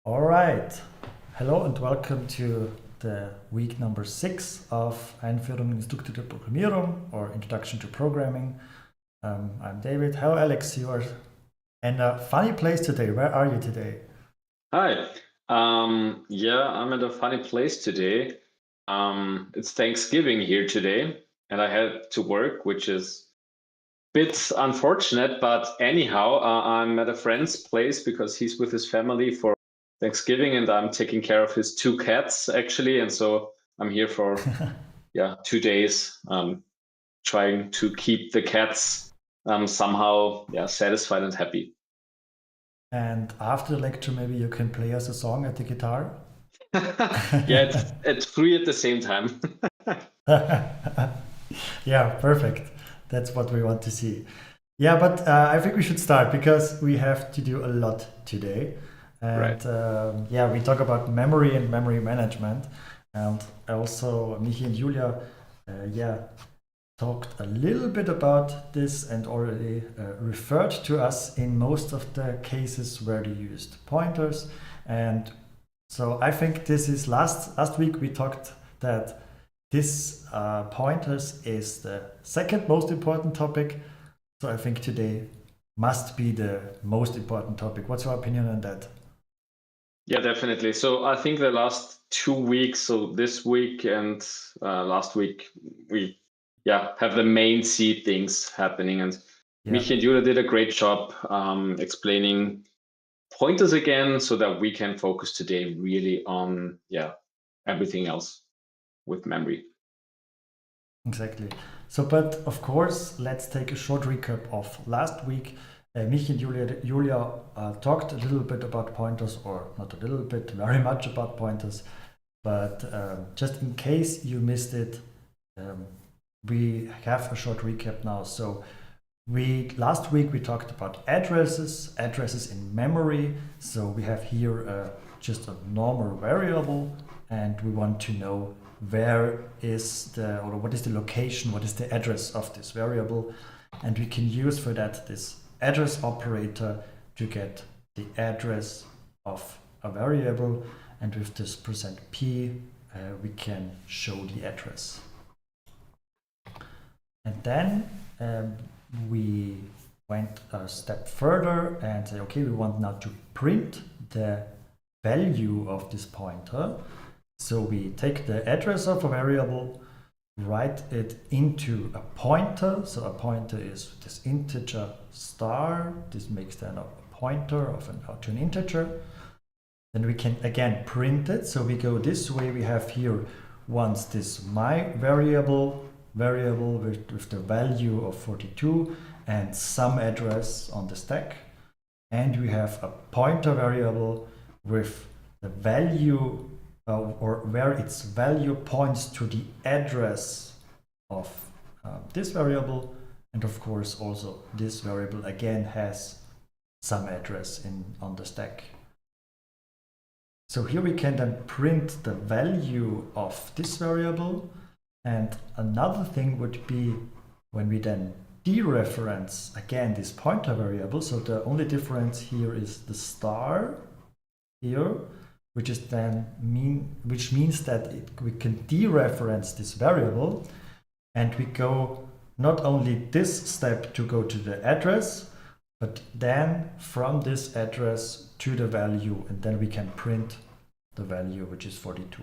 All right. Hello and welcome to the week number 6 of Einführung in strukturierte Programmierung or Introduction to Programming. I'm David. Hello, Alex. You are in a funny place today. Where are you today? Hi. Yeah, I'm at a funny place today. It's Thanksgiving here today, and I had to work, which is a bit unfortunate. But anyhow, I'm at a friend's place because he's with his family for Thanksgiving, and I'm taking care of his two cats actually. And so I'm here for 2 days, trying to keep the cats somehow satisfied and happy. And after the lecture, maybe you can play us a song at the guitar. Yeah, it's three at the same time. Yeah, perfect. That's what we want to see. Yeah, but I think we should start because we have to do a lot today. Right. And yeah, we talk about memory and memory management. And also, Michi and Julia, yeah, talked a little bit about this and already referred to us in most of the cases where they used pointers. And so I think this is last week we talked that this pointers is the second most important topic. So I think today must be the most important topic. What's your opinion on that? Yeah, definitely. So I think the last 2 weeks, so this week and last week, we have the main C things happening. And Yeah, Michi and Julia did a great job explaining pointers again so that we can focus today really on everything else with memory. exactly. So, but of course, let's take a short recap of last week. Mich and Julia talked a little bit about pointers, or not a little bit, very much about pointers. But just in case you missed it, we have a short recap now. So last week we talked about addresses in memory. So we have here just a normal variable, and we want to know where is or what is the location, what is the address of this variable, and we can use for that this address operator to get the address of a variable, and with this %p we can show the address. And then we went a step further and say, okay, we want now to print the value of this pointer. So we take the address of a variable, write it into a pointer. So a pointer is this integer star. This makes then a pointer to an integer. Then we can again print it. So we go this way. We have here once this my variable with the value of 42 and some address on the stack. And we have a pointer variable with the value or where its value points to the address of this variable. And of course, also this variable again has some address on the stack. So here we can then print the value of this variable. And another thing would be when we then dereference again this pointer variable. So the only difference here is the star here, which means that we can dereference this variable, and we go not only this step to go to the address, but then from this address to the value, and then we can print the value, which is 42.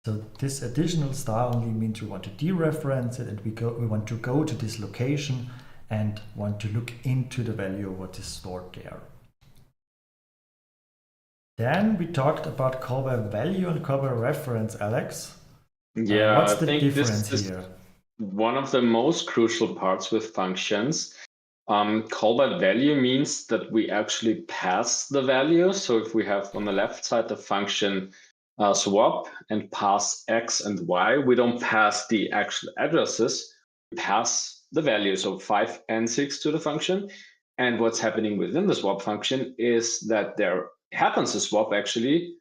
So this additional star only means we want to dereference it, and we want to go to this location and want to look into the value of what is stored there. Then we talked about call by value and call by reference, Alex. Yeah, What's I the think difference this is here? one of the most crucial parts with functions. Call by value means that we actually pass the value. So if we have on the left side the function swap and pass x and y, we don't pass the actual addresses, we pass the values of 5 and 6 to the function. And what's happening within the swap function is that there happens a swap actually,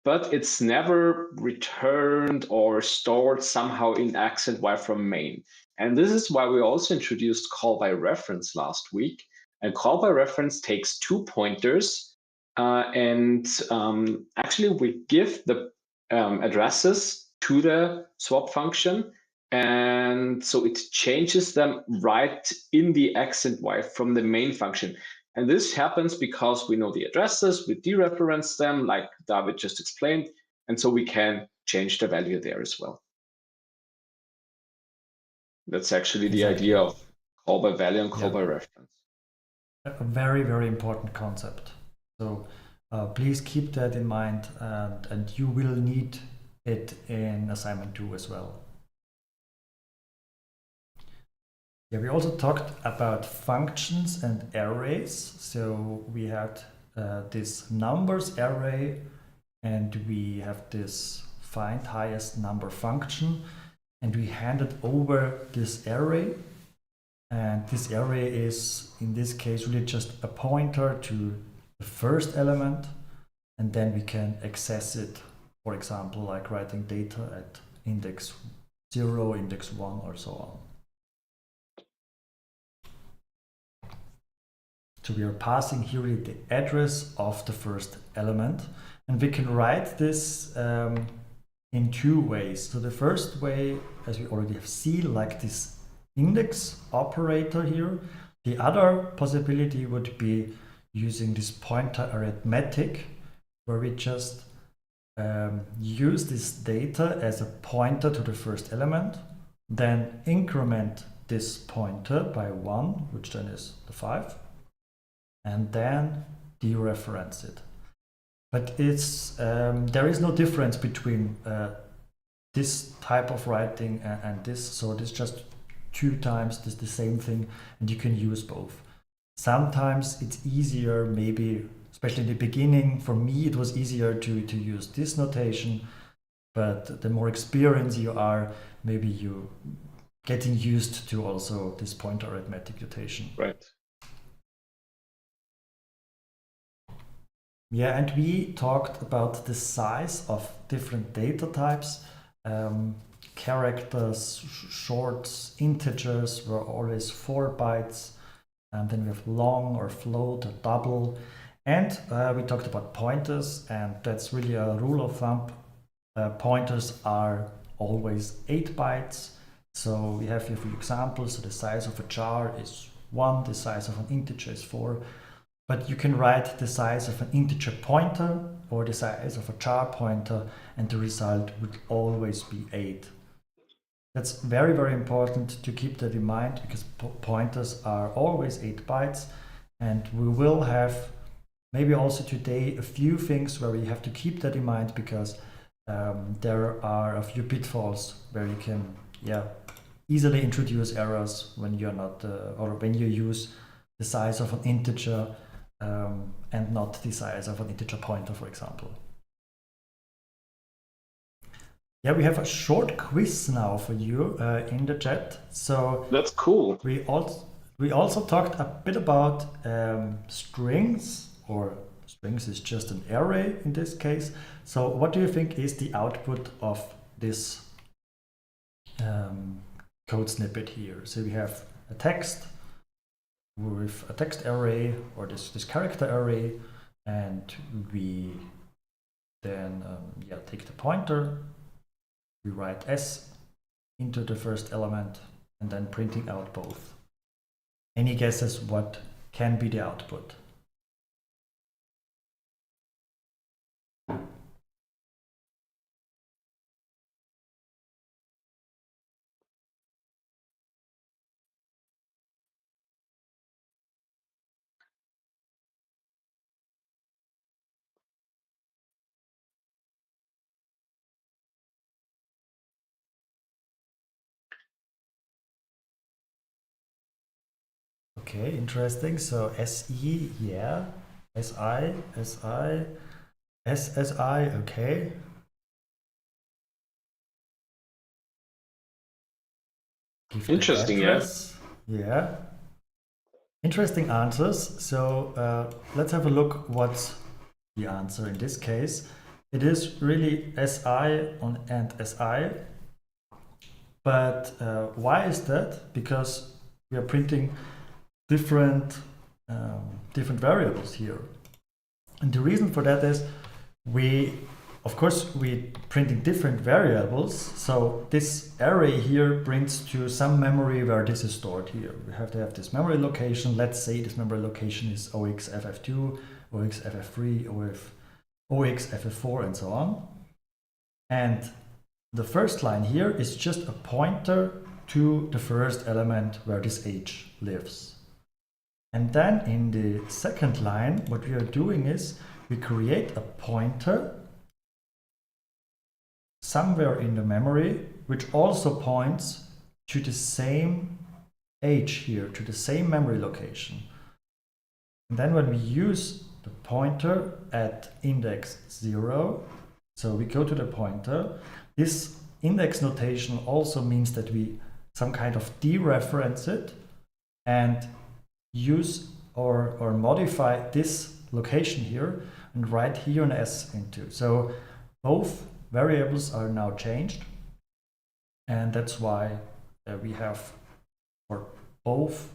but it's never returned or stored somehow in x and y from main. And this is why we also introduced call by reference last week. And call by reference takes two pointers Actually we give the addresses to the swap function, and so it changes them right in the x and y from the main function. And this happens because we know the addresses, we dereference them like David just explained, and so we can change the value there as well. That's actually the idea of call by value and call by reference. A very, very important concept. So please keep that in mind, and you will need it in assignment 2 as well. Yeah, we also talked about functions and arrays. So we had this numbers array, and we have this find highest number function, and we handed over this array. And this array is, in this case, really just a pointer to the first element, and then we can access it, for example, like writing data at index 0, index 1, or so on. So we are passing here the address of the first element, and we can write this in 2 ways. So the first way, as we already have seen, like this index operator here. The other possibility would be using this pointer arithmetic, where we just use this data as a pointer to the first element, then increment this pointer by 1, which then is the 5, and then dereference it. But it's there is no difference between this type of writing and this, so this just 2 times this the same thing, and you can use both. Sometimes it's easier, maybe especially in the beginning, for me it was easier to use this notation, but the more experienced you are, maybe you getting used to also this pointer arithmetic notation. Right. Yeah, and we talked about the size of different data types. Characters, shorts, integers were always 4 bytes. And then we have long or float or double. And we talked about pointers, and that's really a rule of thumb. Pointers are always 8 bytes. So we have here a few examples. So the size of a jar is 1, the size of an integer is 4. But you can write the size of an integer pointer or the size of a jar pointer, and the result would always be 8. That's very, very important to keep that in mind, because pointers are always 8 bytes. And we will have maybe also today a few things where we have to keep that in mind, because there are a few pitfalls where you can easily introduce errors when you're not, or when you use the size of an integer and not the size of an integer pointer, for example. Yeah, we have a short quiz now for you in the chat. So that's cool. We also talked a bit about strings, or strings is just an array in this case. So what do you think is the output of this code snippet here? So we have a text with a text array, or this character array, and we then take the pointer, we write s into the first element, and then printing out both. Any guesses what can be the output? Okay, interesting. So SE, yeah. SI, SI, SSI, okay. Interesting, yeah. Interesting answers. So let's have a look what's the answer in this case. It is really SI and SI. But why is that? Because we are printing different variables here. And the reason for that is of course, we're printing different variables. So this array here prints to some memory where this is stored here. We have to have this memory location. Let's say this memory location is OXFF2, OXFF3, OXFF4, and so on. And the first line here is just a pointer to the first element where this H lives. And then in the second line, what we are doing is we create a pointer somewhere in the memory, which also points to the same H here, to the same memory location. And then when we use the pointer at index 0, so we go to the pointer, this index notation also means that we some kind of dereference it and use or modify this location here and write here an S into. So both variables are now changed, and that's why we have for both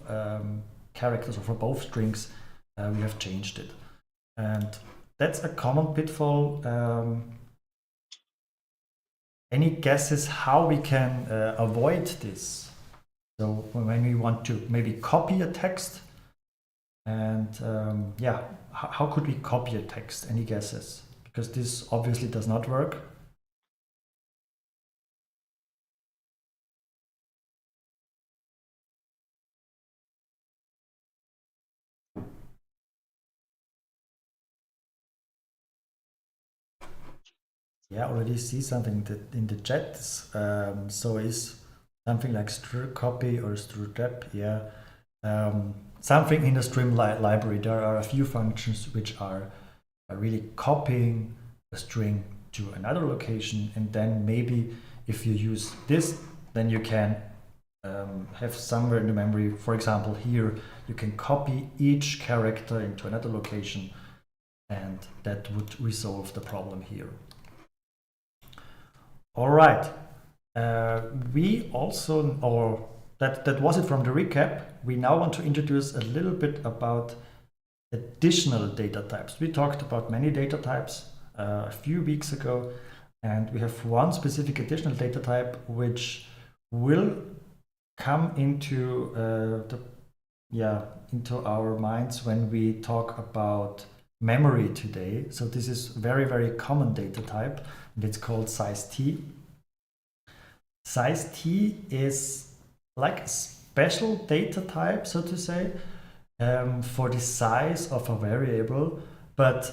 characters or for both strings we have changed it. And that's a common pitfall. Any guesses how we can avoid this? So when we want to maybe copy a text, and yeah, how could we copy a text? Any guesses? Because this obviously does not work. Yeah, I already see something that in the chat. So is something like str copy or strudep. Yeah, something in the stream library. There are a few functions which are really copying a string to another location, and then maybe if you use this, then you can have somewhere in the memory, for example here, you can copy each character into another location, and that would resolve the problem here. All right, we also, or that was it from the recap. We now want to introduce a little bit about additional data types. We talked about many data types a few weeks ago, and we have one specific additional data type which will come into into our minds when we talk about memory today. So this is very, very common data type, and it's called size t. Size t is like a special data type, so to say, for the size of a variable, but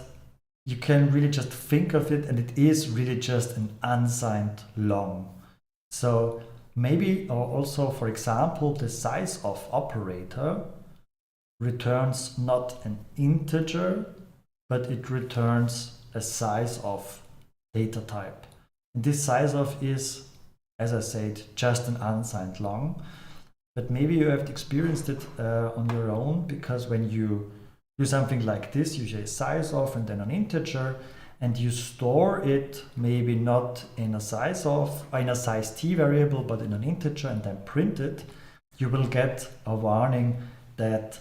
you can really just think of it, and it is really just an unsigned long. So maybe, or also, for example, the size of operator returns not an integer, but it returns a size of data type. And this size of is, as I said, just an unsigned long. But maybe you have experienced it on your own, because when you do something like this, you say size of and then an integer, and you store it maybe not in a size of, in a size t variable, but in an integer, and then print it, you will get a warning that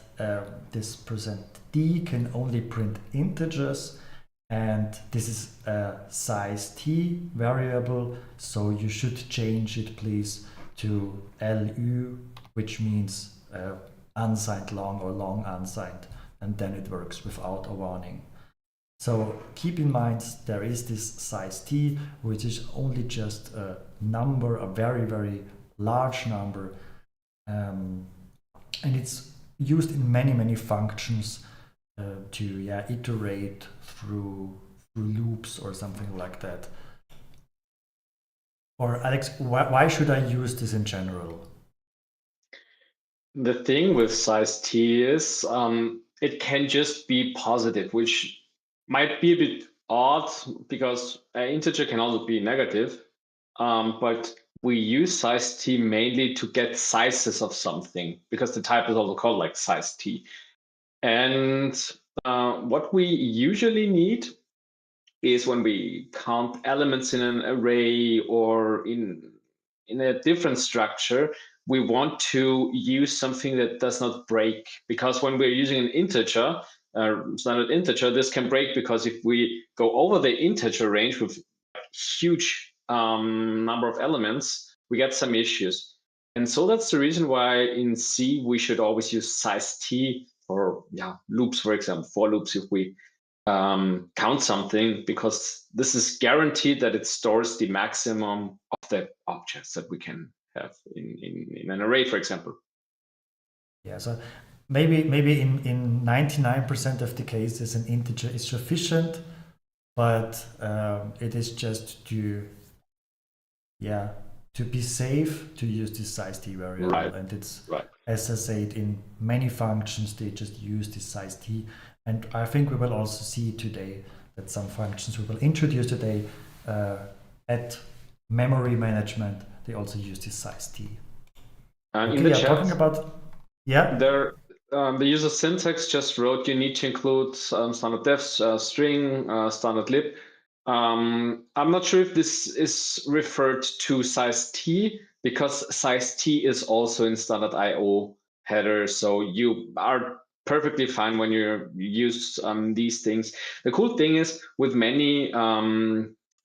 this %d can only print integers, and this is a size t variable, so you should change it please to lu, which means unsigned long or long unsigned, and then it works without a warning. So keep in mind there is this size t, which is only just a number, a very, very large number, and it's used in many, many functions to iterate through loops or something like that. Or Alex, why should I use this in general? The thing with size t is it can just be positive, which might be a bit odd because an integer can also be negative, but we use size t mainly to get sizes of something, because the type is also called like size t. And what we usually need is when we count elements in an array or in a different structure, we want to use something that does not break, because when we're using an integer, standard integer, this can break, because if we go over the integer range with huge number of elements, we get some issues. And so that's the reason why in C we should always use size t for loops, for example, for loops, if we count something, because this is guaranteed that it stores the maximum of the objects that we can have in an array, for example. Yeah, so maybe in 99% of the cases an integer is sufficient, but it is just to be safe to use this size t variable, Right. and it's Right. As I said, in many functions they just use this size t, and I think we will also see today that some functions we will introduce today at memory management, they also use this size t. In the chat, talking about there, the user syntax just wrote, you need to include standard def, string, standard lib. I'm not sure if this is referred to size t, because size t is also in standard IO header, so you are perfectly fine when you use these things. The cool thing is, with many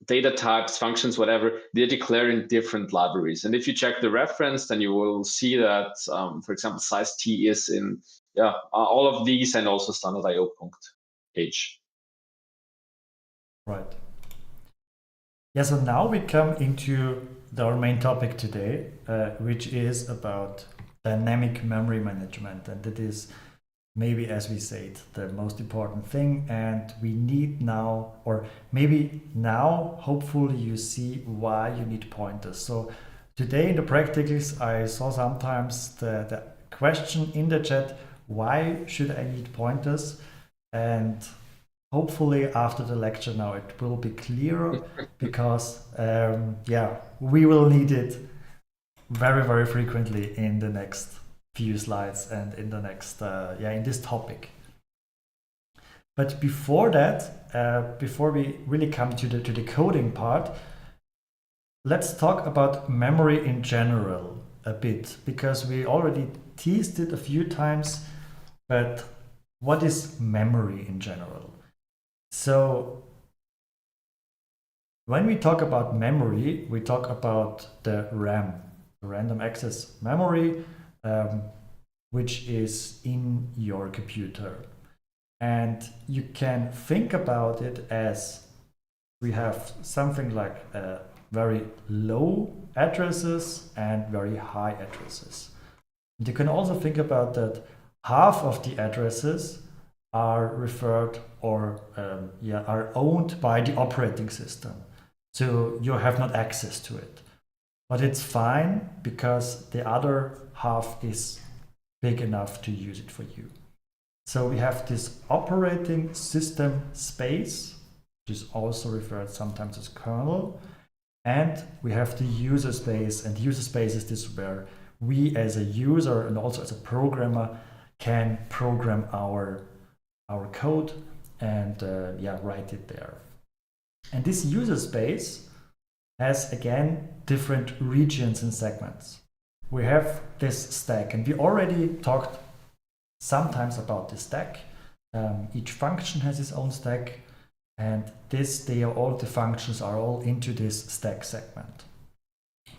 data types, functions, whatever, they're declared in different libraries. And if you check the reference, then you will see that, for example, size t is in all of these, and also standard IO.h. Right. Yeah, so now we come into our main topic today, which is about dynamic memory management. And that is maybe, as we said, the most important thing. And we need now, or maybe now, hopefully you see why you need pointers. So today in the practicals, I saw sometimes the question in the chat, why should I need pointers? And hopefully after the lecture now it will be clearer, because we will need it very, very frequently in the next few slides and in the next in this topic. But before that, before we really come to the coding part, let's talk about memory in general a bit, because we already teased it a few times. But what is memory in general? So when we talk about memory, we talk about the RAM, random access memory, which is in your computer. And you can think about it as we have something like very low addresses and very high addresses. And you can also think about that half of the addresses are referred or are owned by the operating system. So you have not access to it. But it's fine, because the other half is big enough to use it for you. So we have this operating system space, which is also referred sometimes as kernel. And we have the user space, and the user space is this where we as a user and also as a programmer can program our code and write it there. And this user space has, again, different regions and segments. We have this stack, and we already talked sometimes about this stack. Each function has its own stack, and all the functions are all into this stack segment.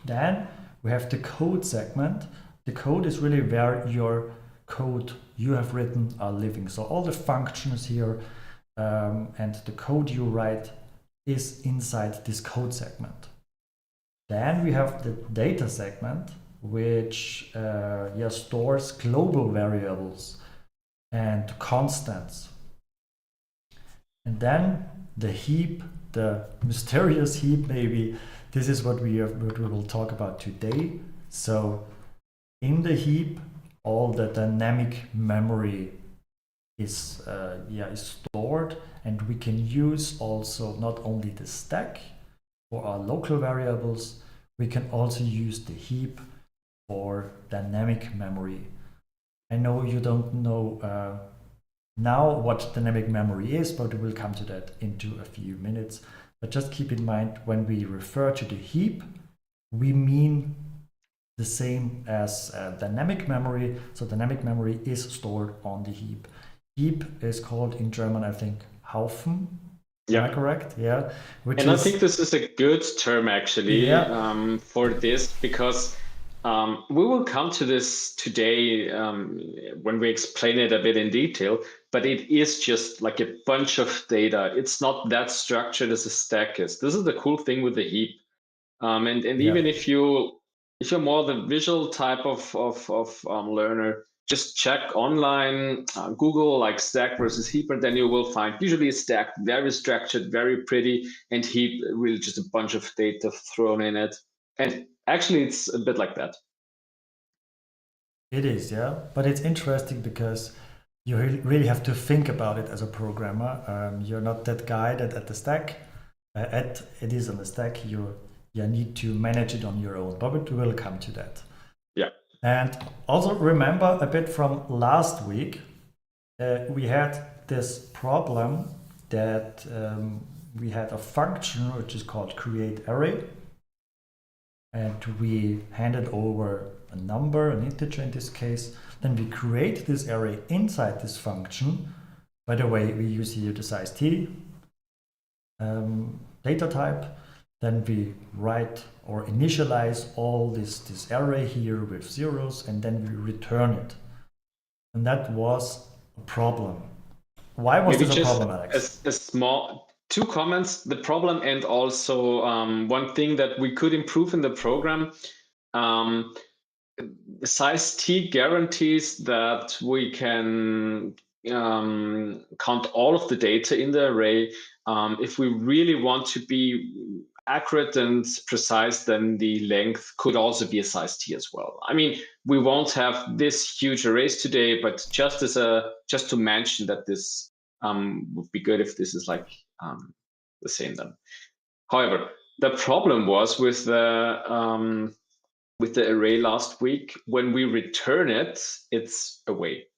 Then we have the code segment. The code is really where your code you have written are living. So all the functions here and the code you write is inside this code segment. Then we have the data segment, which stores global variables and constants. And then the heap, the mysterious heap, maybe this is what we will talk about today. So in the heap, all the dynamic memory is stored, and we can use also not only the stack for our local variables, we can also use the heap for dynamic memory. I know you don't know now what dynamic memory is, but we'll come to that into a few minutes. But just keep in mind, when we refer to the heap, we mean the same as dynamic memory. So dynamic memory is stored on the heap. Heap is called in German, I think, Haufen. Yeah. Am I correct? Yeah. Which And is, I think this is a good term actually yeah, for this, because we will come to this today when we explain it a bit in detail, but it is just like a bunch of data. It's not that structured as a stack is. This is the cool thing with the heap. And yeah. even if you're more the visual type of learner, just check online, Google like stack versus heap, and then you will find usually a stack very structured, very pretty, and heap really just a bunch of data thrown in it. And actually, it's a bit like that. It is, yeah. But it's interesting because you really have to think about it as a programmer. You're not that guy that at the stack, it is on the stack. You need to manage it on your own. But we will come to that. Yeah. And also remember a bit from last week, we had this problem that we had a function which is called create array, and we handed over a number, an integer in this case. Then we create this array inside this function. By the way, we use here the size t data type. Then we write or initialize all this array here with zeros, and then we return it. And that was a problem. Why was Maybe this a just problem, Alex? a small two comments, the problem, and also one thing that we could improve in the program. Size t guarantees that we can count all of the data in the array. If we really want to be accurate and precise, then the length could also be a size t as well. I mean, we won't have this huge arrays today, but just to mention that this would be good if this is like the same then. However, the problem was with the array last week. When we return it, it's away.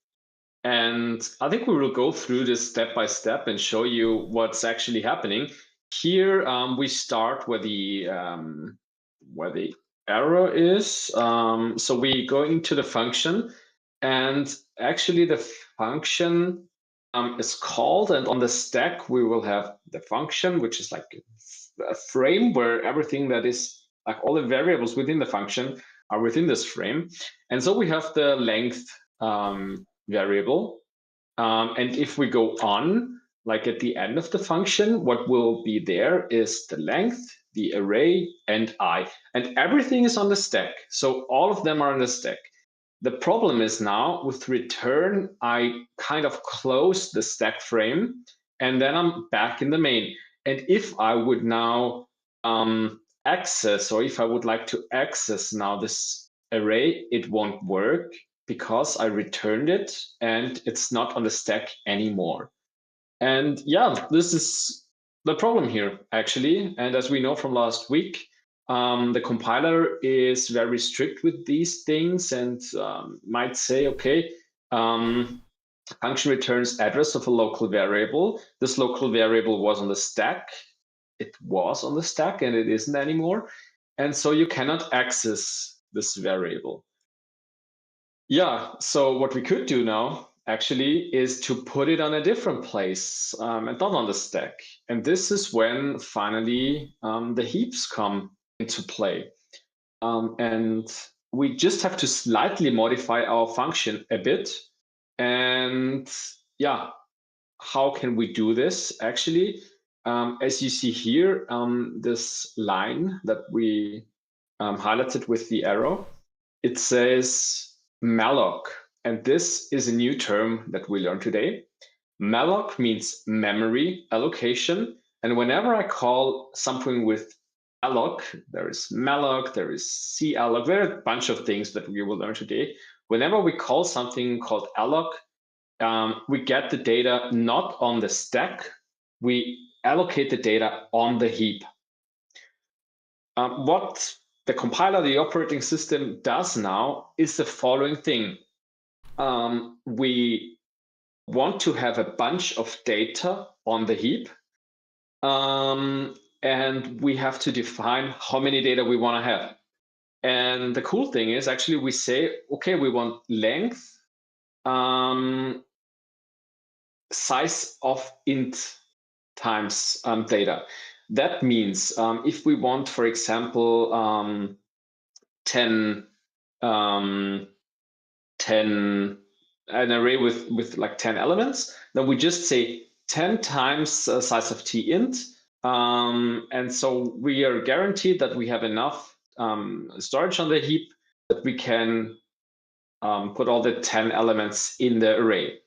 And I think we will go through this step by step and show you what's actually happening. Here we start where the error is. So we go into the function, and actually the function is called, and on the stack we will have the function, which is like a frame where everything that is like all the variables within the function are within this frame. And so we have the length variable. And if we go on, like at the end of the function, what will be there is the length, the array, and I. And everything is on the stack. So all of them are on the stack. The problem is now with return, I kind of close the stack frame, and then I'm back in the main. And if I would now access, or if I would like to access now this array, it won't work because I returned it and it's not on the stack anymore. And yeah, this is the problem here, actually. And as we know from last week, the compiler is very strict with these things and might say, okay, function returns address of a local variable. This local variable was on the stack. It was on the stack and it isn't anymore. And so you cannot access this variable. Yeah, so what we could do now actually is to put it on a different place and not on the stack. And this is when finally the heaps come into play. And we just have to slightly modify our function a bit. And yeah, how can we do this actually? As you see here, this line that we highlighted with the arrow, it says malloc, and this is a new term that we learned today. Malloc means memory allocation, and whenever I call something with alloc, there is malloc, there is calloc, there are a bunch of things that we will learn today. Whenever we call something called alloc, we get the data not on the stack, we allocate the data on the heap. What the compiler, the operating system, does now is the following thing. We want to have a bunch of data on the heap, and we have to define how many data we want to have. And the cool thing is actually we say, okay, we want length, size of int times data. That means if we want, for example, 10 an array with like 10 elements, then we just say 10 times size of t int, and so we are guaranteed that we have enough storage on the heap that we can put all the 10 elements in the array.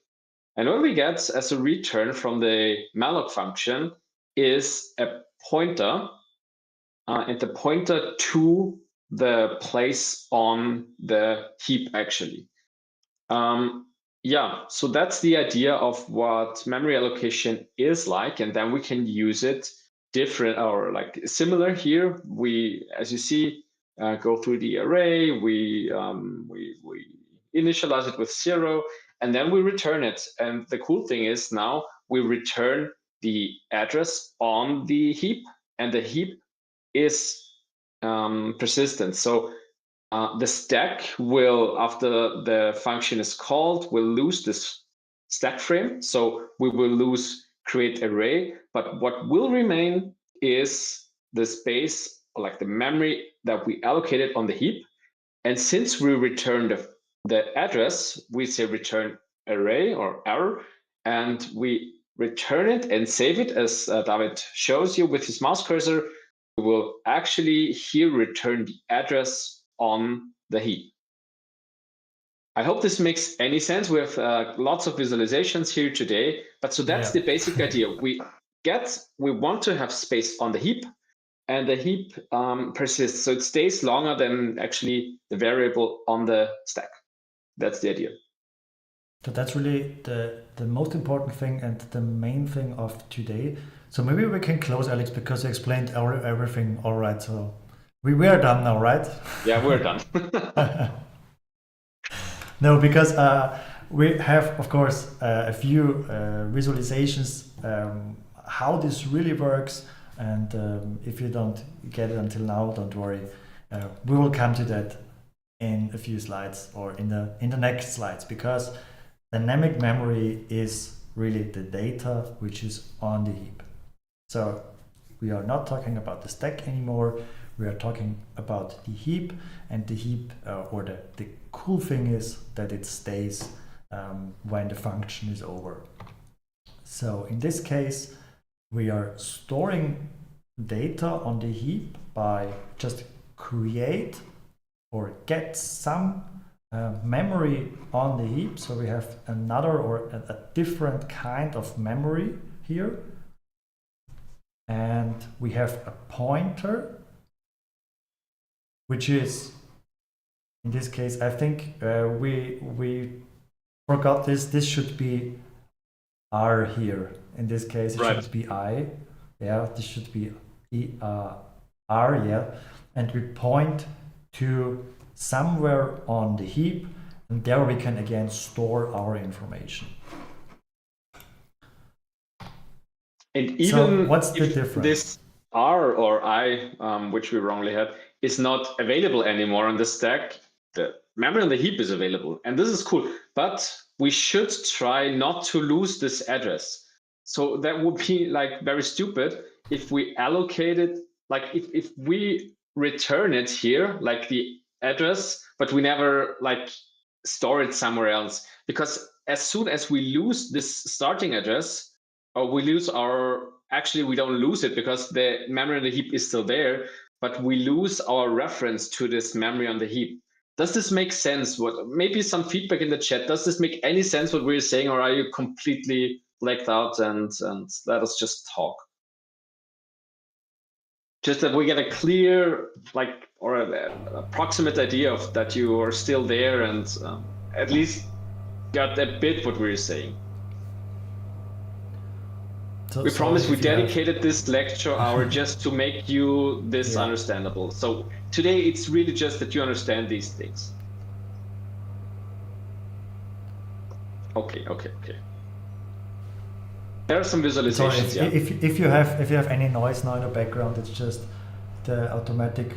And what we get as a return from the malloc function is a pointer, and the pointer to the place on the heap actually. Yeah, so that's the idea of what memory allocation is like, and then we can use it different or like similar here. We, as you see, go through the array, we initialize it with 0, and then we return it. And the cool thing is now we return the address on the heap, and the heap is persistent. So the stack will, after the function is called, will lose this stack frame. So we will lose create array, but what will remain is the space, like the memory that we allocated on the heap. And since we return the address, we say return array or error, and we return it and save it as David shows you with his mouse cursor. We will actually here return the address on the heap. I hope this makes any sense. We have lots of visualizations here today, but so that's the basic idea. We want to have space on the heap, and the heap persists, so it stays longer than actually the variable on the stack. That's the idea. So that's really the most important thing and the main thing of today. So maybe we can close, Alex, because you explained everything all right. So we were done now, right? Yeah, we're done. No, because we have, of course, a few visualizations how this really works. And if you don't get it until now, don't worry. We will come to that in a few slides or in the next slides, because dynamic memory is really the data which is on the heap. So we are not talking about the stack anymore. We are talking about the heap, and the heap, or the cool thing is that it stays when the function is over. So in this case, we are storing data on the heap by just create or get some memory on the heap. So we have another or a different kind of memory here. And we have a pointer, which is, in this case, I think we forgot this. This should be R here. In this case, it should be I. Yeah, this should be R, yeah. And we point to somewhere on the heap, and there we can again store our information. And even so what's the difference? This R or I, which we wrongly had, is not available anymore on the stack, the memory on the heap is available. And this is cool, but we should try not to lose this address. So that would be like very stupid if we allocate it, like if we return it here, like the address, but we never like store it somewhere else. Because as soon as we lose this starting address, or we lose our, actually we don't lose it because the memory on the heap is still there, but we lose our reference to this memory on the heap. Does this make sense? What, maybe some feedback in the chat. Does this make any sense what we're saying, or are you completely blacked out and let us just talk? Just that we get a clear, like, or an approximate idea of that you are still there and at least got a bit what we're saying. So, we promise we dedicated this lecture hour just to make you this understandable. So today it's really just that you understand these things. Okay. There are some visualizations. So if you have any noise now in the background, it's just the automatic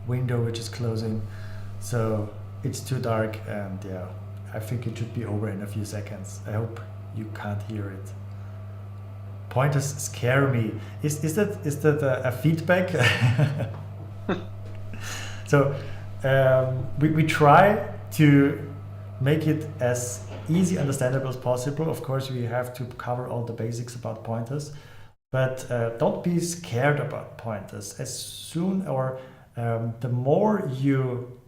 window which is closing. So it's too dark, and yeah, I think it should be over in a few seconds. I hope you can't hear it. Pointers scare me. Is that a feedback? So we try to make it as easy understandable as possible. Of course, we have to cover all the basics about pointers, but don't be scared about pointers. As soon or the more you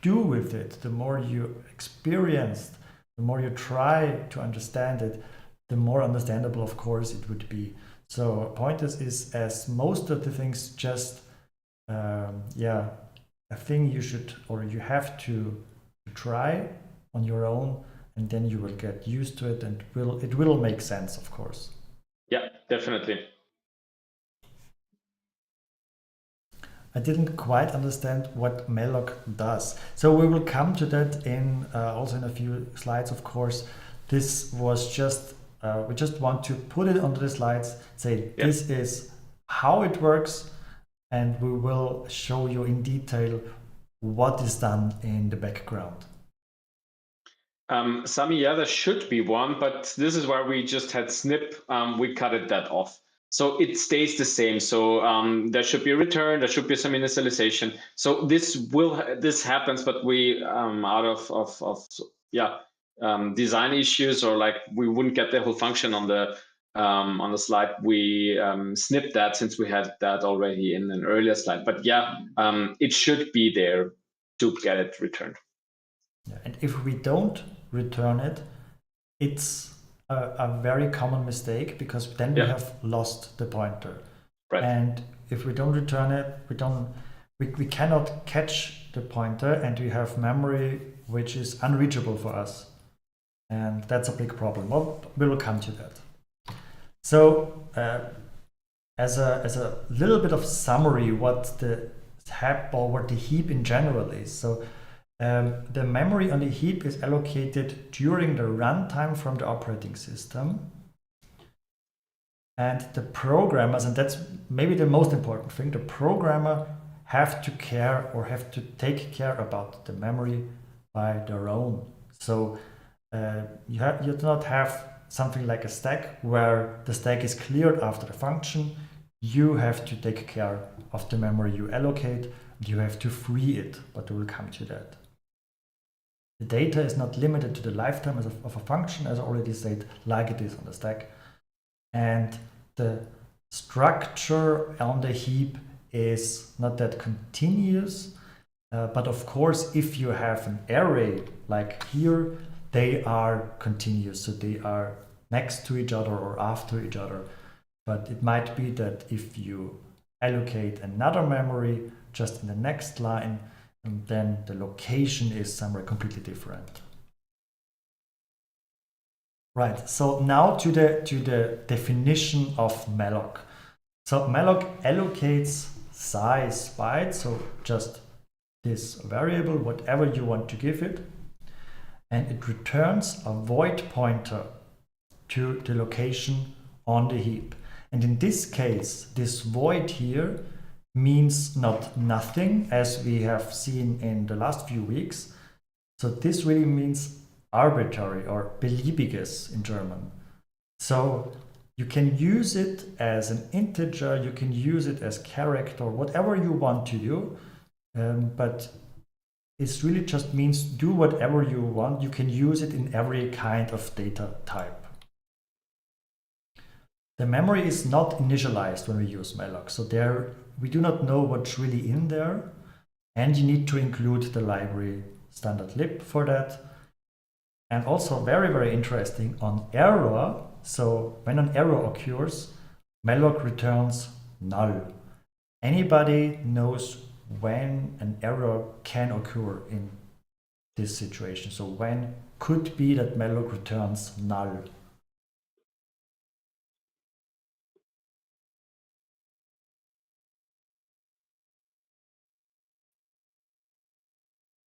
do with it, the more you experience, the more you try to understand it, the more understandable, of course, it would be. So pointers is, as most of the things, just a thing you should or you have to try on your own, and then you will get used to it, and it will make sense, of course. Yeah, definitely. I didn't quite understand what malloc does. So we will come to that in also in a few slides, of course. This was just, we just want to put it onto the slides, say this is how it works, and we will show you in detail what is done in the background. Sami, yeah, there should be one, but this is where we just had snip. We cut that off. So it stays the same. So there should be a return, there should be some initialization. So this happens, but we out of design issues, or like we wouldn't get the whole function on the slide. We snipped that since we had that already in an earlier slide. But yeah, it should be there to get it returned. Yeah, and if we don't return it, it's a very common mistake, because then we have lost the pointer. Right. And if we don't return it, we cannot catch the pointer, and we have memory which is unreachable for us. And that's a big problem. Well, we will come to that. So as a little bit of summary, what the heap or what the heap in general is. So the memory on the heap is allocated during the runtime from the operating system. And the programmers, and that's maybe the most important thing, the programmer have to care or have to take care about the memory by their own. So you do not have something like a stack where the stack is cleared after the function. You have to take care of the memory you allocate. You have to free it, but we will come to that. The data is not limited to the lifetime of a function, as I already said, like it is on the stack. And the structure on the heap is not that continuous, but of course, if you have an array like here, they are continuous, so they are next to each other or after each other. But it might be that if you allocate another memory just in the next line, and then the location is somewhere completely different. Right, so now to the definition of malloc. So malloc allocates size bytes, so just this variable, whatever you want to give it, and it returns a void pointer to the location on the heap. And in this case, this void here means not nothing, as we have seen in the last few weeks. So this really means arbitrary, or beliebiges in German. So you can use it as an integer, you can use it as character, whatever you want to do, but it really just means do whatever you want. You can use it in every kind of data type. The memory is not initialized when we use malloc, so there we do not know what's really in there, and you need to include the library standard lib for that. And also very, very interesting, on error, so when an error occurs, malloc returns null. Anybody knows when an error can occur in this situation? So when could be that malloc returns null?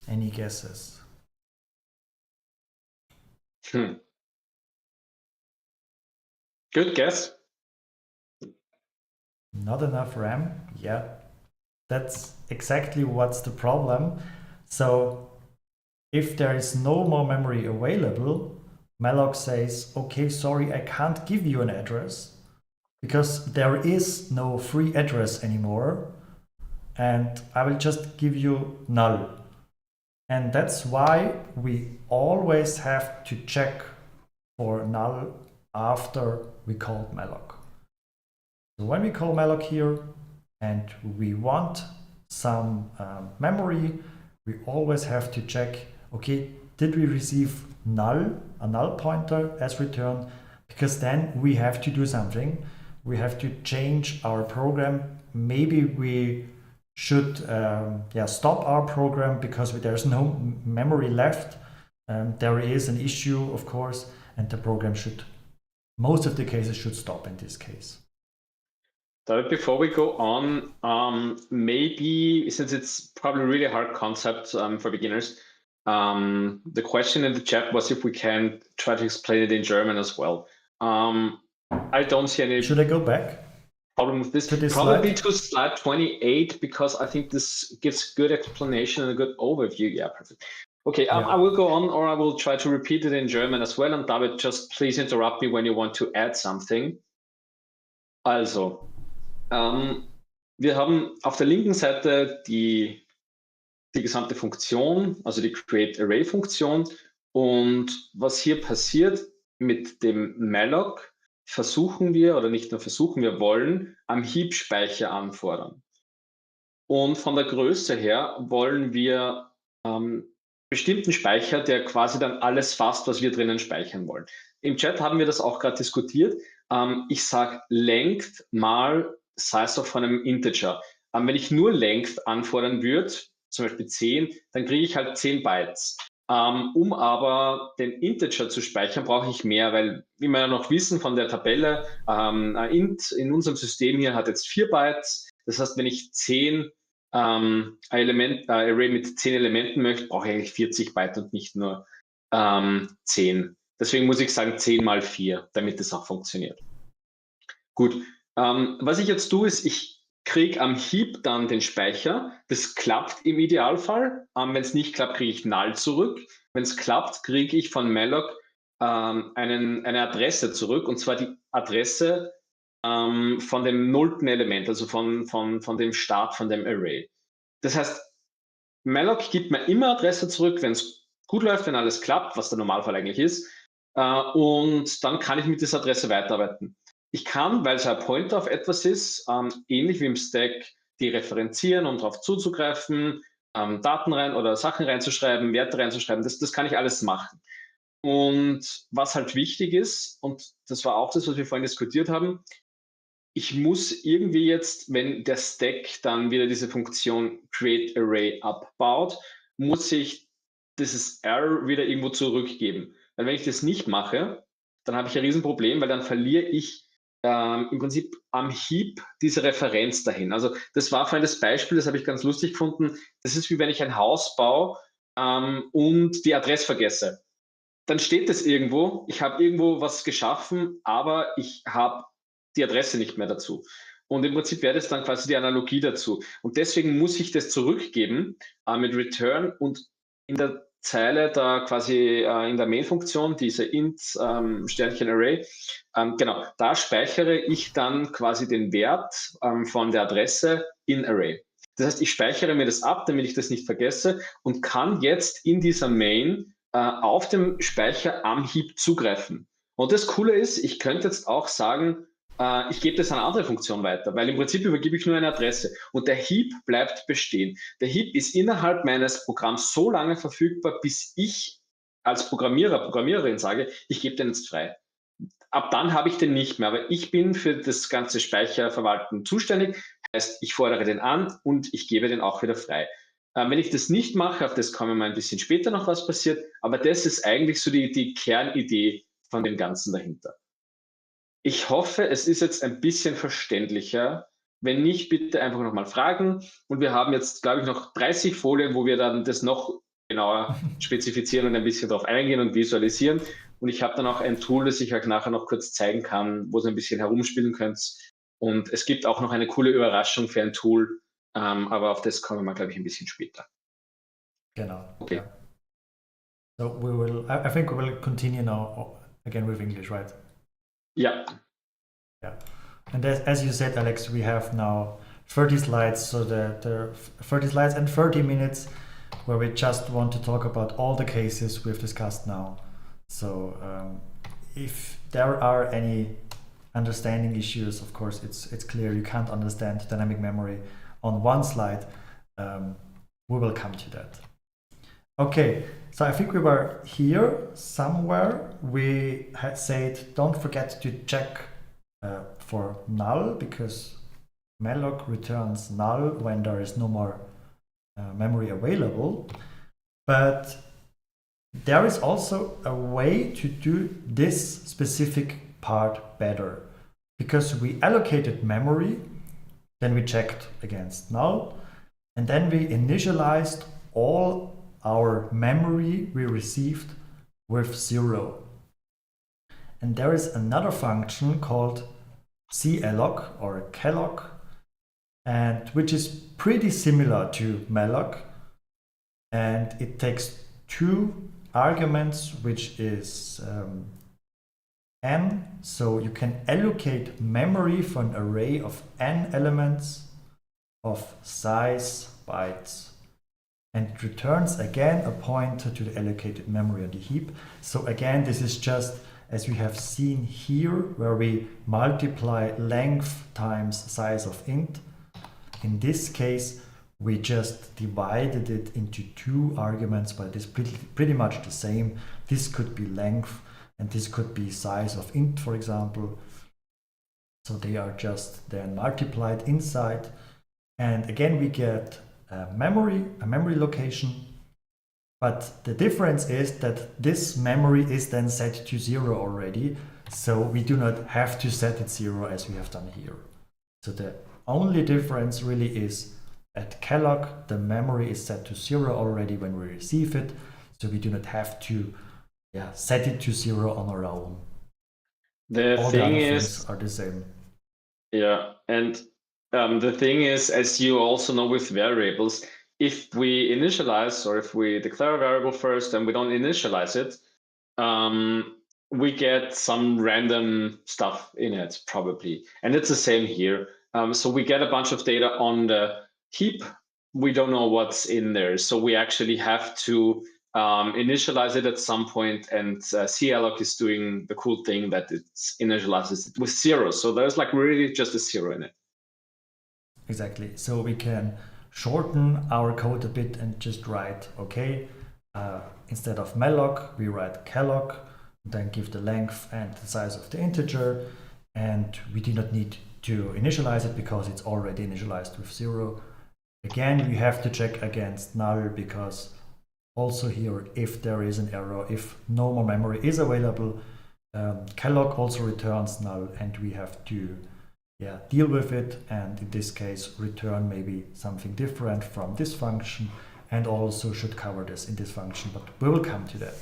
Any guesses? Good guess. Not enough RAM? Yeah, that's exactly what's the problem. So if there is no more memory available, malloc says, okay, sorry, I can't give you an address because there is no free address anymore, and I will just give you null. And that's why we always have to check for null after we call malloc. So when we call malloc here and we want some memory, we always have to check, okay, did we receive null, a null pointer as return? Because then we have to do something. We have to change our program. Maybe we should stop our program because there's no memory left. There is an issue, of course, and the program should, most of the cases should stop in this case. David, before we go on, maybe, since it's probably a really hard concept for beginners, the question in the chat was if we can try to explain it in German as well. I don't see any. Should I go back? Problem with this, probably to slide 28, because I think this gives good explanation and a good overview. Yeah, perfect. Okay, yeah. I will go on, or I will try to repeat it in German as well. And David, just please interrupt me when you want to add something. Also, wir haben auf der linken Seite die gesamte Funktion, also die create-array-Funktion. Und was hier passiert mit dem malloc, versuchen wir, oder nicht nur versuchen, wir wollen am Heap-Speicher anfordern. Und von der Größe her wollen wir bestimmten Speicher, der quasi dann alles fasst, was wir drinnen speichern wollen. Im Chat haben wir das auch gerade diskutiert. Ich sage Length mal Size von einem Integer. Wenn ich nur Length anfordern würde, zum Beispiel 10, dann kriege ich halt 10 Bytes. Um aber den Integer zu speichern, brauche ich mehr, weil, wie wir ja noch wissen von der Tabelle, ein int in unserem System hier hat jetzt 4 Bytes. Das heißt, wenn ich 10 Array mit 10 Elementen möchte, brauche ich eigentlich 40 Byte und nicht nur 10. Deswegen muss ich sagen 10 mal 4, damit das auch funktioniert. Gut, was ich jetzt tue, ist, ich kriege am Heap dann den Speicher. Das klappt im Idealfall. Wenn es nicht klappt, kriege ich null zurück. Wenn es klappt, kriege ich von malloc eine Adresse zurück, und zwar die Adresse von dem nullten Element, also von dem Start von dem Array. Das heißt, malloc gibt mir immer Adresse zurück, wenn es gut läuft, wenn alles klappt, was der Normalfall eigentlich ist. Und dann kann ich mit dieser Adresse weiterarbeiten. Ich kann, weil es ein Pointer auf etwas ist, ähnlich wie im Stack, die referenzieren, um darauf zuzugreifen, Daten rein oder Sachen reinzuschreiben, Werte reinzuschreiben. Das kann ich alles machen. Und was halt wichtig ist, und das war auch das, was wir vorhin diskutiert haben, ich muss irgendwie jetzt, wenn der Stack dann wieder diese Funktion create-array abbaut, muss ich dieses R wieder irgendwo zurückgeben. Weil wenn ich das nicht mache, dann habe ich ein Riesenproblem, weil dann verliere ich im Prinzip am Heap diese Referenz dahin. Also das war vorhin das Beispiel, das habe ich ganz lustig gefunden. Das ist wie wenn ich ein Haus baue und die Adresse vergesse. Dann steht es irgendwo, ich habe irgendwo was geschaffen, aber ich habe die Adresse nicht mehr dazu. Und im Prinzip wäre das dann quasi die Analogie dazu. Und deswegen muss ich das zurückgeben mit Return, und in der Zeile da quasi in der Main-Funktion, diese int Sternchen Array, genau, da speichere ich dann quasi den Wert von der Adresse in Array. Das heißt, ich speichere mir das ab, damit ich das nicht vergesse, und kann jetzt in dieser Main auf dem Speicher am Heap zugreifen. Und das Coole ist, ich könnte jetzt auch sagen, ich gebe das an eine andere Funktion weiter, weil im Prinzip übergebe ich nur eine Adresse und der Heap bleibt bestehen. Der Heap ist innerhalb meines Programms so lange verfügbar, bis ich als Programmiererin sage, ich gebe den jetzt frei. Ab dann habe ich den nicht mehr, aber ich bin für das ganze Speicherverwalten zuständig, heißt, ich fordere den an und ich gebe den auch wieder frei. Wenn ich das nicht mache, auf das kommen wir mal ein bisschen später noch, was passiert, aber das ist eigentlich so die Kernidee von dem Ganzen dahinter. Ich hoffe, es ist jetzt ein bisschen verständlicher. Wenn nicht, bitte einfach nochmal fragen. Und wir haben jetzt, glaube ich, noch 30 Folien, wo wir dann das noch genauer spezifizieren und ein bisschen darauf eingehen und visualisieren. Und ich habe dann auch ein Tool, das ich euch nachher noch kurz zeigen kann, wo ihr ein bisschen herumspielen könnt. Und es gibt auch noch eine coole Überraschung für ein Tool, aber auf das kommen wir, glaube ich, ein bisschen später. Genau. Okay. Ja. So we will, I think we will continue now again with English, right? Yeah. Yeah. And as you said, Alex, we have now 30 slides, so the 30 slides and 30 minutes where we just want to talk about all the cases we've discussed now. So if there are any understanding issues, of course, it's clear you can't understand dynamic memory on one slide. We will come to that. Okay, so I think we were here somewhere. We had said don't forget to check for null, because malloc returns null when there is no more memory available. But there is also a way to do this specific part better, because we allocated memory, then we checked against null, and then we initialized all our memory we received with 0. And there is another function called calloc or calloc, and which is pretty similar to malloc, and it takes 2 arguments, which is n, so you can allocate memory for an array of n elements of size bytes, and it returns again a pointer to the allocated memory on the heap. So again, this is just as we have seen here, where we multiply length times size of int. In this case, we just divided it into 2 arguments, but it's pretty much the same. This could be length, and this could be size of int, for example. So they are just then multiplied inside. And again, we get a memory location. But the difference is that this memory is then set to 0 already. So we do not have to set it 0 as we have done here. So the only difference really is at calloc, the memory is set to 0 already when we receive it. So we do not have to set it to 0 on our own. All the other things are the same. Yeah, and the thing is, as you also know with variables, if we initialize, or if we declare a variable first and we don't initialize it, we get some random stuff in it, probably. And it's the same here. So we get a bunch of data on the heap. We don't know what's in there. So we actually have to initialize it at some point, and calloc is doing the cool thing that it initializes it with 0. So there's like really just a 0 in it. Exactly. So we can shorten our code a bit and just write, okay, instead of malloc, we write calloc, then give the length and the size of the integer, and we do not need to initialize it because it's already initialized with 0. Again, we have to check against null, because also here, if there is an error, if no more memory is available, calloc also returns null, and we have to deal with it, and in this case return maybe something different from this function, and also should cover this in this function, but we will come to that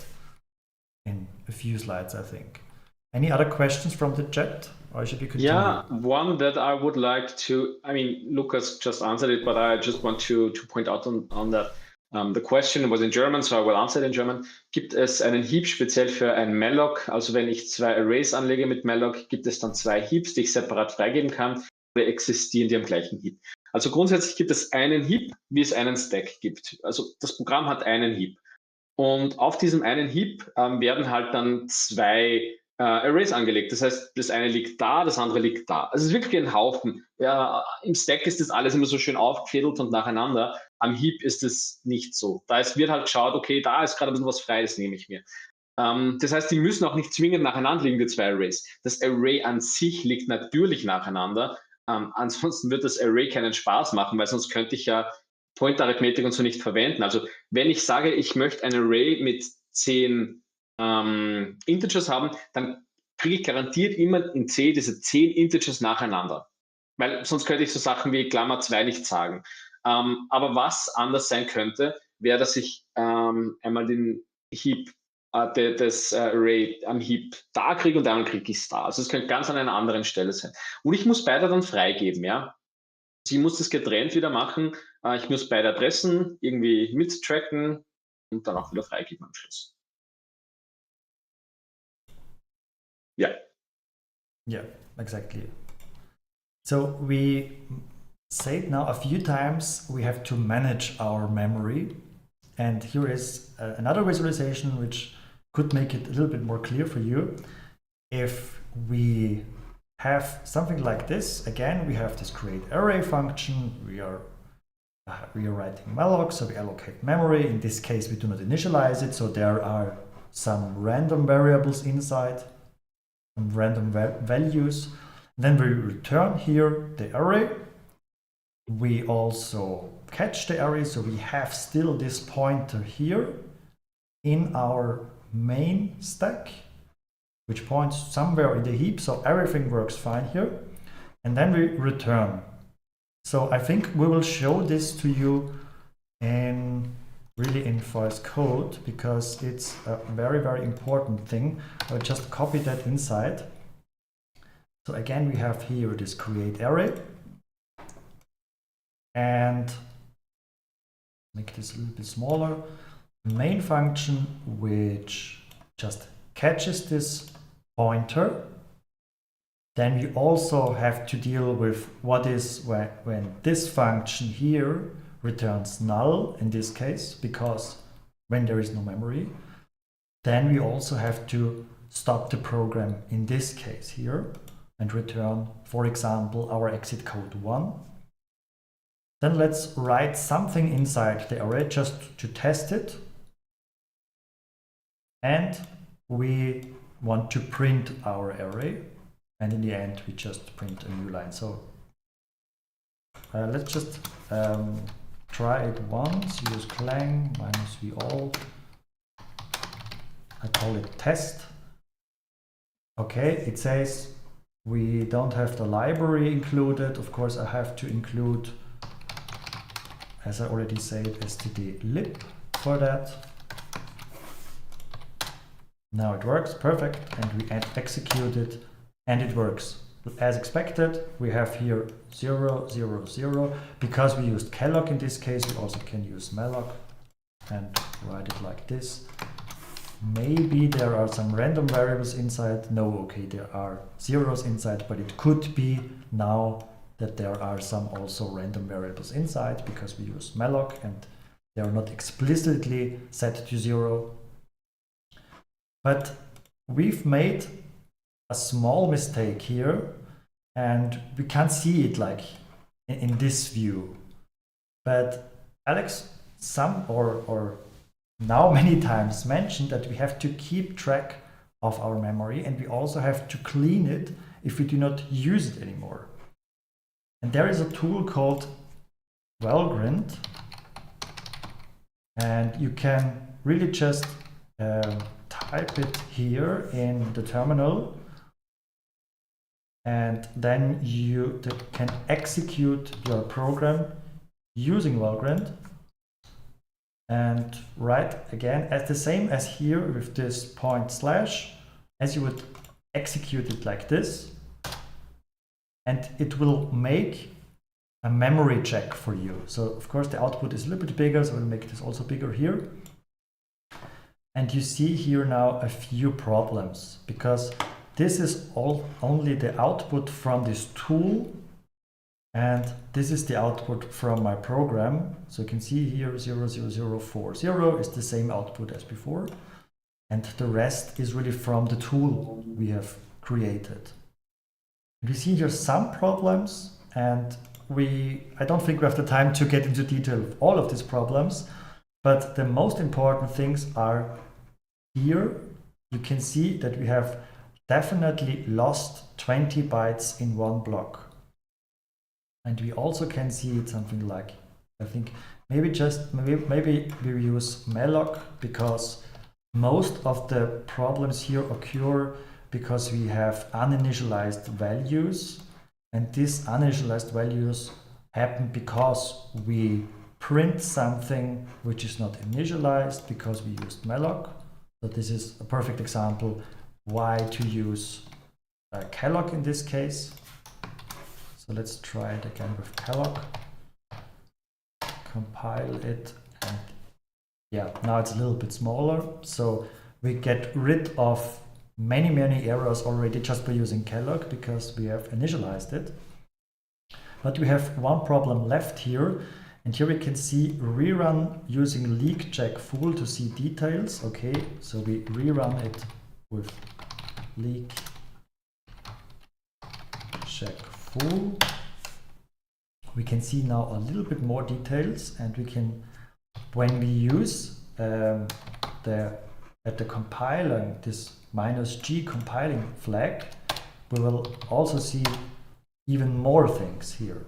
in a few slides, I think. Any other questions from the chat, or should we continue? Yeah, one that I would like to, I mean, Lucas just answered it, but I just want to point out on that. The question was in German, so I will answer it in German. Gibt es einen Heap speziell für ein malloc? Also wenn ich 2 Arrays anlege mit malloc, gibt es dann 2 Heaps, die ich separat freigeben kann, oder existieren die am gleichen Heap? Also grundsätzlich gibt es einen Heap, wie es einen Stack gibt. Also das Programm hat einen Heap. Und auf diesem einen Heap werden halt dann 2 Arrays angelegt. Das heißt, das eine liegt da, das andere liegt da. Also es ist wirklich ein Haufen. Ja, im Stack ist das alles immer so schön aufgefädelt und nacheinander. Am Heap ist es nicht so. Da wird halt geschaut, okay, da ist gerade ein bisschen was frei, das nehme ich mir. Das heißt, die müssen auch nicht zwingend nacheinander liegen, die 2 Arrays. Das Array an sich liegt natürlich nacheinander. Ansonsten wird das Array keinen Spaß machen, weil sonst könnte ich ja Pointer-Arithmetik und so nicht verwenden. Also wenn ich sage, ich möchte ein Array mit 10 Integers haben, dann kriege ich garantiert immer in C diese 10 Integers nacheinander. Weil sonst könnte ich so Sachen wie Klammer 2 nicht sagen. Aber was anders sein könnte, wäre, dass ich einmal den Heap, das Array am Heap da kriege und einmal kriege ich es da. Also es könnte ganz an einer anderen Stelle sein. Und ich muss beide dann freigeben, ja. Also ich muss das getrennt wieder machen. Ich muss beide Adressen irgendwie mittracken und dann auch wieder freigeben am Schluss. Yeah. Yeah, exactly. So we said now a few times we have to manage our memory. And here is another visualization which could make it a little bit more clear for you. If we have something like this, again, we have this create array function. We are writing malloc, so we allocate memory. In this case, we do not initialize it, so there are some random variables inside, some random values. Then we return here the array. We also catch the array, so we have still this pointer here in our main stack, which points somewhere in the heap, so everything works fine here. And then we return. So I think we will show this to you really in voice code, because it's a very, very important thing. I'll just copy that inside. So again, we have here this create array. And make this a little bit smaller. Main function, which just catches this pointer. Then we also have to deal with what is when this function here returns null in this case, because when there is no memory. Then we also have to stop the program in this case here and return, for example, our exit code 1. Then let's write something inside the array just to test it. And we want to print our array. And in the end, we just print a new line. So let's just try it once. Use clang -v all. I call it test. Okay, it says we don't have the library included. Of course, I have to include, as I already said, std_lib for that. Now it works, perfect, and we execute it, and it works. As expected, we have here 0, 0, 0. Because we used calloc in this case, we also can use malloc and write it like this. Maybe there are some random variables inside. No, okay, there are zeros inside, but it could be now that there are some also random variables inside because we use malloc and they are not explicitly set to 0. But we've made a small mistake here and we can't see it like in this view. But Alex now many times mentioned that we have to keep track of our memory and we also have to clean it if we do not use it anymore. And there is a tool called Valgrind, and you can really just type it here in the terminal, and then you can execute your program using Valgrind and write again as the same as here with this point slash, as you would execute it like this, and it will make a memory check for you. So of course the output is a little bit bigger, so we'll make this also bigger here. And you see here now a few problems, because this is only the output from this tool, and this is the output from my program. So you can see here 00040 is the same output as before, and the rest is really from the tool we have created. We see here some problems, and I don't think we have the time to get into detail of all of these problems, but the most important things are here. You can see that we have definitely lost 20 bytes in one block. And we also can see it something like, I think maybe we use malloc, because most of the problems here occur because we have uninitialized values, and these uninitialized values happen because we print something which is not initialized because we used malloc. So this is a perfect example why to use calloc in this case. So let's try it again with calloc. Compile it, and yeah, now it's a little bit smaller. So we get rid of many errors already just by using calloc because we have initialized it. But we have one problem left here, and here we can see rerun using leak check full to see details. Okay, so we rerun it with leak check full. We can see now a little bit more details, and we can, when we use at the compiling this -g compiling flag, we will also see even more things here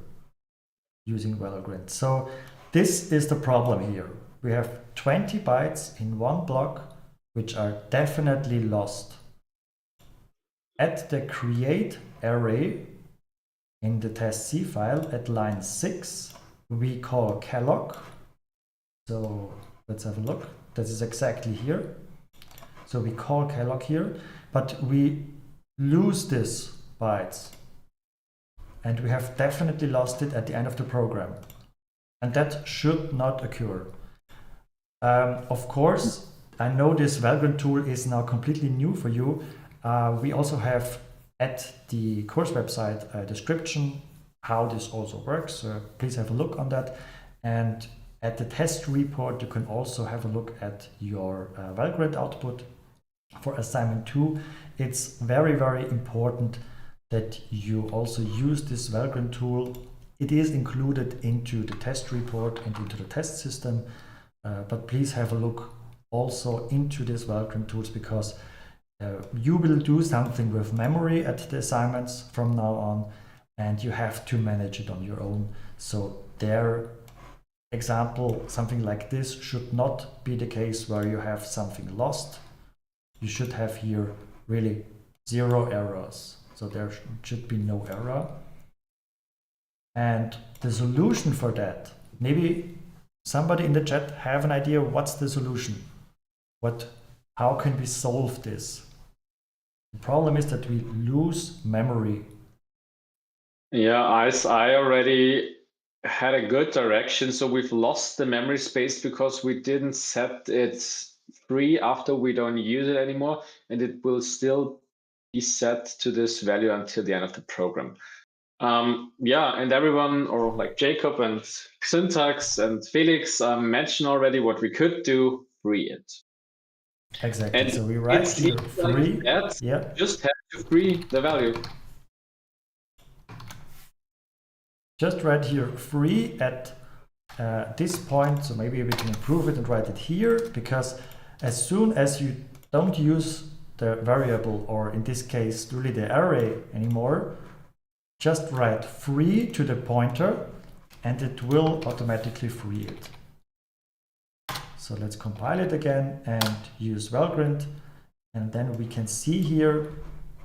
using Valgrind. So this is the problem here. We have 20 bytes in one block which are definitely lost. At the create array in the testc file at line 6, we call calloc. So let's have a look. This is exactly here. So we call calloc here, but we lose this bytes. And we have definitely lost it at the end of the program. And that should not occur. Of course, I know this Valgrind tool is now completely new for you. We also have at the course website a description how this also works. So please have a look on that. And at the test report, you can also have a look at your Valgrind output. For assignment 2, it's very important that you also use this Valgrind tool. It is included into the test report and into the test system, but please have a look also into this Valgrind tools, because you will do something with memory at the assignments from now on, and you have to manage it on your own. So their example, something like this, should not be the case where you have something lost. You should have here really 0 errors. So there should be no error. And the solution for that, maybe somebody in the chat have an idea what's the solution? How can we solve this? The problem is that we lose memory. Yeah, I already had a good direction. So we've lost the memory space because we didn't set it free after we don't use it anymore, and it will still be set to this value until the end of the program. Yeah, and everyone, or like Jacob and Syntax and Felix mentioned already what we could do, free it. Exactly. And so we write here free. Yeah. Just have to free the value. Just write here free at this point. So maybe we can improve it and write it here, because as soon as you don't use the variable, or in this case really the array anymore, just write free to the pointer and it will automatically free it. So let's compile it again and use Valgrind, and then we can see here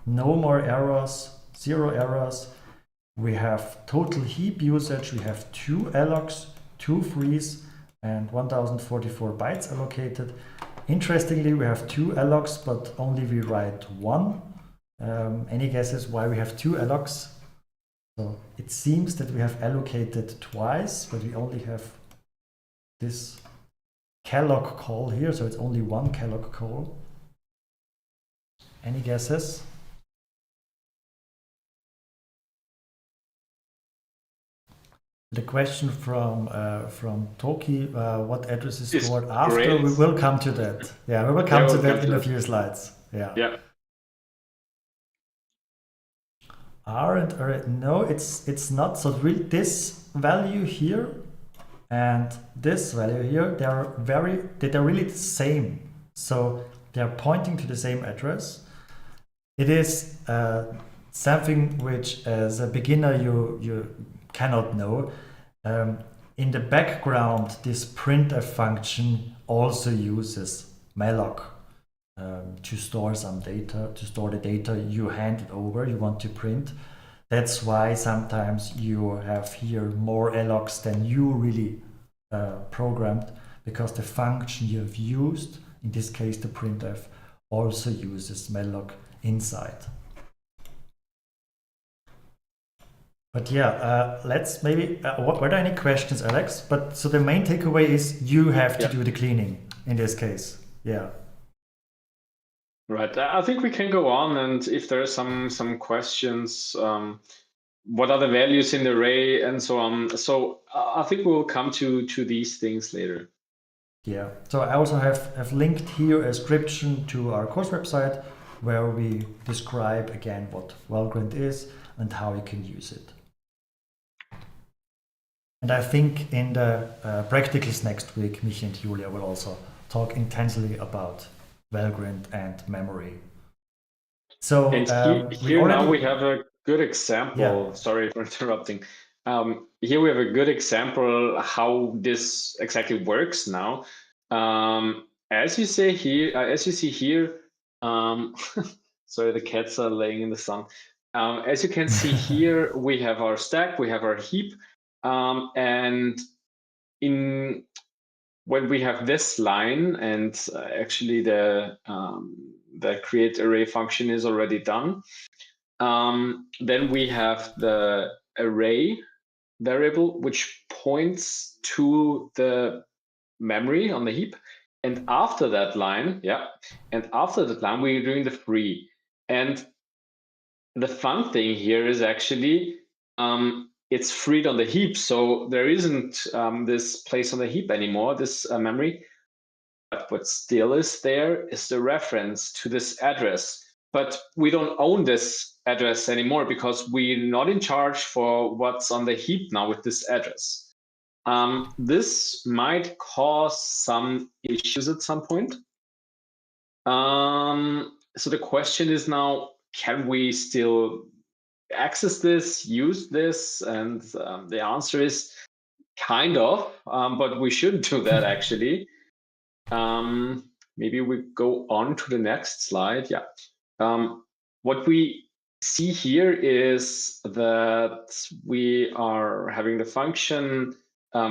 no more errors, 0 errors. We have total heap usage, we have 2 allocs, 2 frees, and 1044 bytes allocated. Interestingly, we have 2 allocs, but only we write 1. Any guesses why we have 2 allocs? So it seems that we have allocated twice, but we only have this calloc call here, so it's only 1 calloc call. Any guesses? The question from Toki, what address is stored after? Great. We will come to that. Yeah, we will come to that in a few slides. Yeah. Aren't no, it's not. So really, this value here and this value here, they're really the same. So they're pointing to the same address. It is something which, as a beginner, you cannot know. In the background, this printf function also uses malloc to store some data, to store the data you handed over, you want to print. That's why sometimes you have here more allocs than you really programmed, because the function you have used, in this case the printf, also uses malloc inside. But yeah, let's maybe, were there any questions, Alex? But so the main takeaway is you have to do the cleaning in this case. Yeah. Right. I think we can go on, and if there are some questions, what are the values in the array and so on. So I think we'll come to these things later. Yeah, so I also have linked here a description to our course website where we describe again what Valgrind is and how you can use it. And I think in the practicals next week, Michi and Julia will also talk intensely about Valgrind and memory. So And here now we have a good example. Yeah. Sorry for interrupting. Here we have a good example how this exactly works now. As you see here, sorry, the cats are laying in the sun. As you can see here, we have our stack, we have our heap, and when we have this line, and actually the create array function is already done, then we have the array variable which points to the memory on the heap, and after that line, we're doing the free. And the fun thing here is actually it's freed on the heap, so there isn't this place on the heap anymore, this memory. But what still is there is the reference to this address. But we don't own this address anymore because we're not in charge for what's on the heap now with this address. This might cause some issues at some point. So the question is now, can we still access this, use this? And the answer is kind of, but we shouldn't do that actually. Maybe we go on to the next slide. Yeah. What we see here is that we are having the function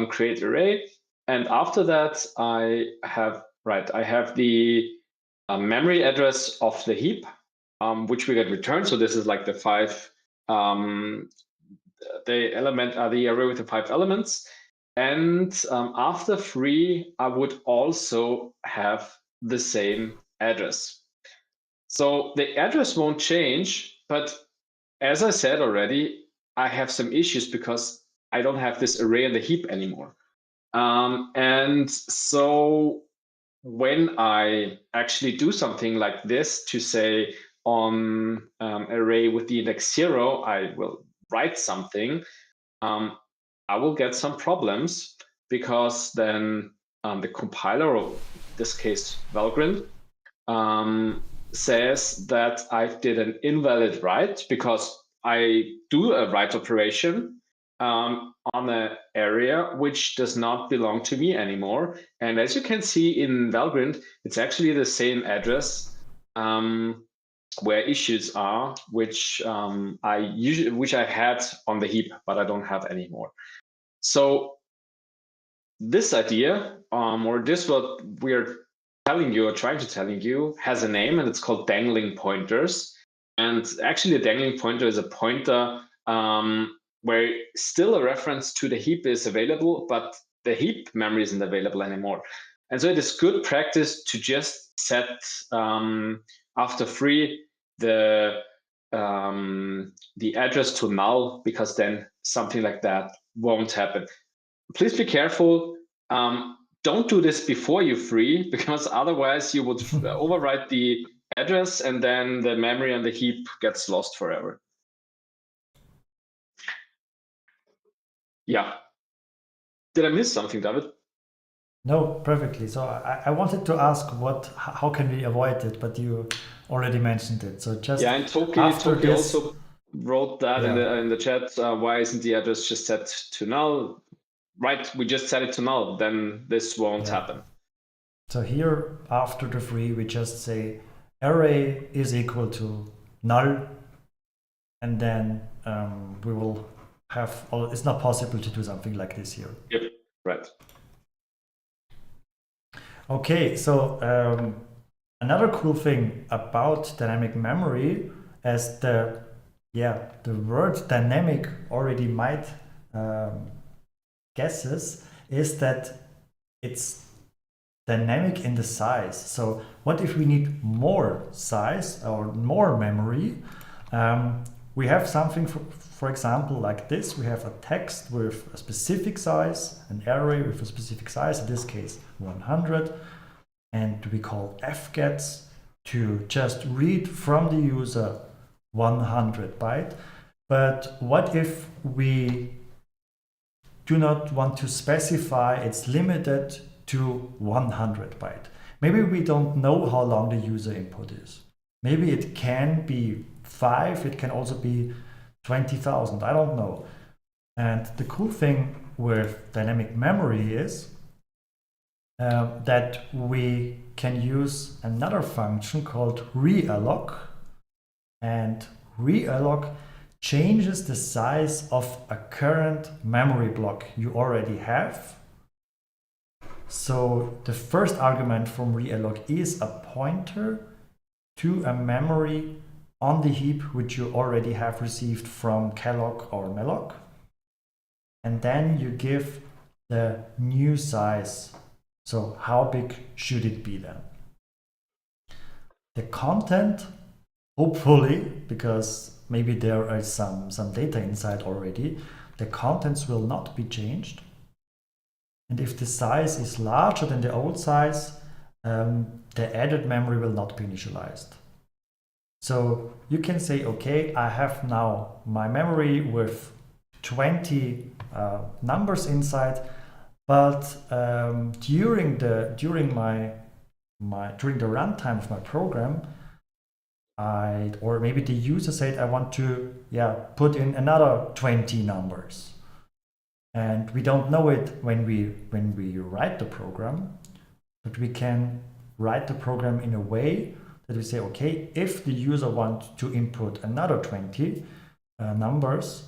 create array, and after that I have the memory address of the heap, which we get returned. So this is like the the array with the 5 elements. And after free, I would also have the same address. So the address won't change, but as I said already, I have some issues because I don't have this array in the heap anymore. And so when I actually do something like this to say on array with the index 0, I will write something, I will get some problems because then the compiler, or in this case Valgrind, says that I did an invalid write because I do a write operation on an area which does not belong to me anymore. And as you can see in Valgrind, it's actually the same address where issues are, which I had on the heap, but I don't have anymore. So this idea, or this what we're telling you or trying to telling you, has a name, and it's called dangling pointers. And actually, a dangling pointer is a pointer where still a reference to the heap is available, but the heap memory isn't available anymore. And so it is good practice to just set after free the address to null, because then something like that won't happen. Please be careful. Don't do this before you free, because otherwise you would overwrite the address and then the memory on the heap gets lost forever. Yeah. Did I miss something, David? No, perfectly. So I wanted to ask how can we avoid it, but you already mentioned it. So just and Toki also wrote that in the chat. Why isn't the address just set to null? Right, we just set it to null, then this won't happen. So here, after the free, we just say array is equal to null, and then we will have, it's not possible to do something like this here. Yep, right. Okay, so another cool thing about dynamic memory, as the word dynamic already might guesses, is that it's dynamic in the size. So what if we need more size or more memory? We have something, for example, like this. We have a text with a specific size, an array with a specific size, in this case 100, and we call fgets to just read from the user 100 byte. But what if we do not want to specify it's limited to 100 byte? Maybe we don't know how long the user input is. Maybe it can be 5, it can also be 20,000, I don't know. And the cool thing with dynamic memory is that we can use another function called realloc, and realloc changes the size of a current memory block you already have. So the first argument from realloc is a pointer to a memory on the heap which you already have received from calloc or malloc, and then you give the new size. So how big should it be then? The content, hopefully, because maybe there is some data inside already, the contents will not be changed. And if the size is larger than the old size, the added memory will not be initialized. So you can say, okay, I have now my memory with 20 numbers inside, but during the runtime of my program, or maybe the user said I want to put in another 20 numbers, and we don't know it when we write the program, but we can write the program in a way that we say, okay, if the user wants to input another 20 numbers,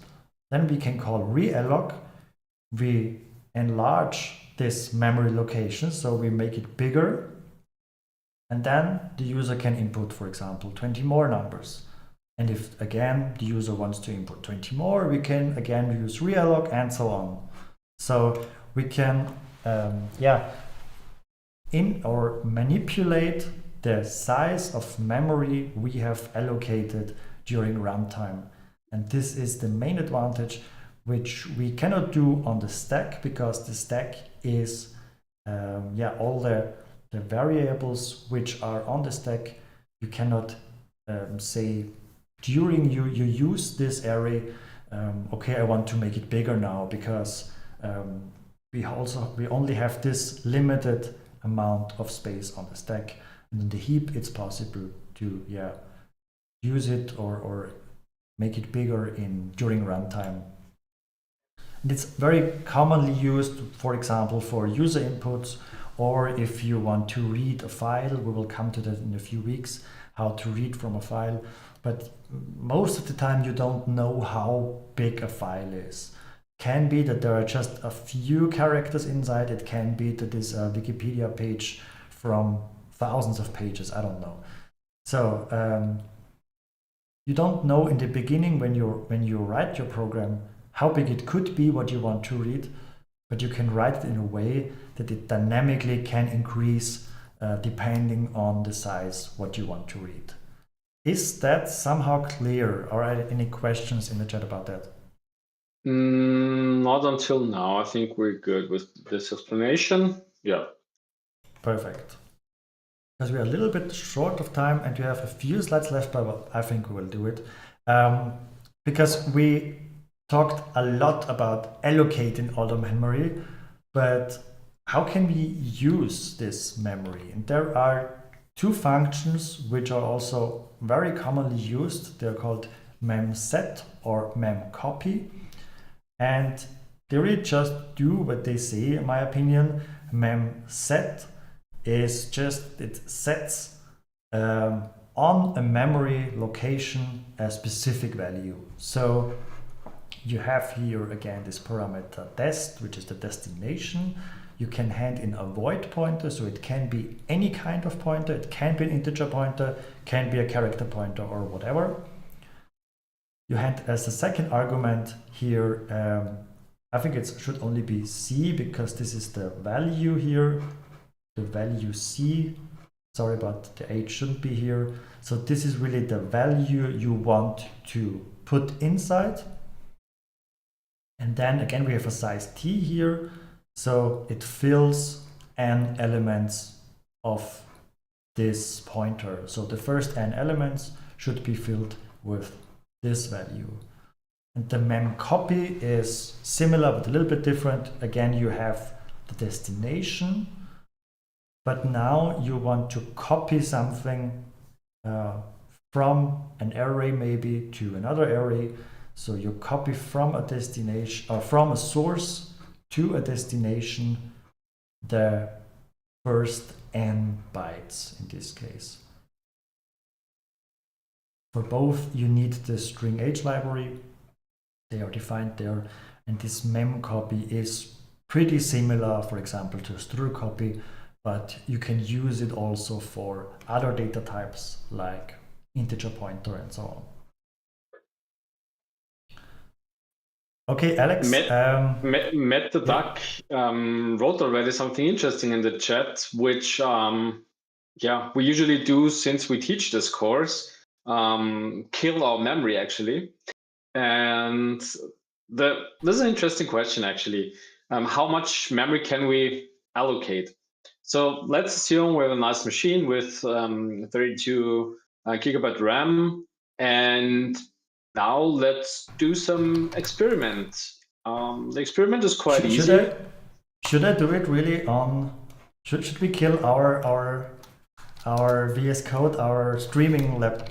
then we can call realloc. We enlarge this memory location, so we make it bigger, and then the user can input, for example, 20 more numbers. And if again the user wants to input 20 more, we can again use realloc and so on. So we can manipulate the size of memory we have allocated during runtime. And this is the main advantage, which we cannot do on the stack, because the stack is all the variables which are on the stack. You cannot say during you use this array, okay, I want to make it bigger now, because we only have this limited amount of space on the stack. And in the heap, it's possible to use it or make it bigger during runtime. And it's very commonly used, for example, for user inputs, or if you want to read a file. We will come to that in a few weeks, how to read from a file. But most of the time you don't know how big a file is. Can be that there are just a few characters inside. It can be that it's a Wikipedia page from thousands of pages. I don't know. So you don't know in the beginning when you write your program how big it could be, what you want to read, but you can write it in a way that it dynamically can increase depending on the size what you want to read. Is that somehow clear, or are there any questions in the chat about that? Not until now. I think we're good with this explanation. Yeah. Perfect. Because we are a little bit short of time and we have a few slides left, but I think we will do it. Because we talked a lot about allocating all the memory, but how can we use this memory? And there are two functions which are also very commonly used. They're called memset or memcpy, and they really just do what they say, in my opinion. Memset is just, it sets on a memory location a specific value. So you have here again this parameter dest, which is the destination. You can hand in a void pointer, so it can be any kind of pointer. It can be an integer pointer, can be a character pointer or whatever. You hand as the second argument here, I think it should only be C, because this is the value here. the value C. Sorry, but the H shouldn't be here. So this is really the value you want to put inside. And then again, we have a size T here. So it fills n elements of this pointer. So the first n elements should be filled with this value. And the memcpy is similar but a little bit different. Again, you have the destination, but now you want to copy something from an array maybe to another array. So you copy from a destination or from a source to a destination the first n bytes in this case. For both, you need the string h library. They are defined there. And this memcpy is pretty similar, for example, to strucopy, but you can use it also for other data types like integer pointer and so on. Okay, Alex. Matt the Duck wrote already something interesting in the chat, which we usually do since we teach this course, kill our memory actually. And this is an interesting question actually. How much memory can we allocate? So let's assume we have a nice machine with 32 gigabyte RAM, and now let's do some experiment. The experiment is quite easy. Should I do it really on? Should we kill our VS Code, our streaming lab?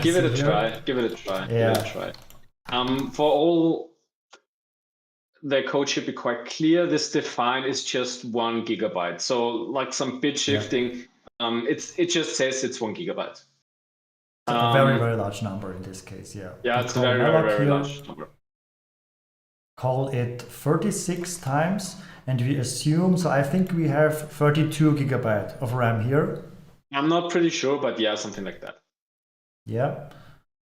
Give it a try. Give it a try. Yeah. Give it a try. For all, the code should be quite clear. This define is just 1 gigabyte. So like some bit shifting, it just says it's 1 gigabyte. A very, very large number in this case, yeah. Yeah, it's a very, very large number. Call it 36 times, and we assume, so I think we have 32 gigabyte of RAM here. I'm not pretty sure, but yeah, something like that. Yeah,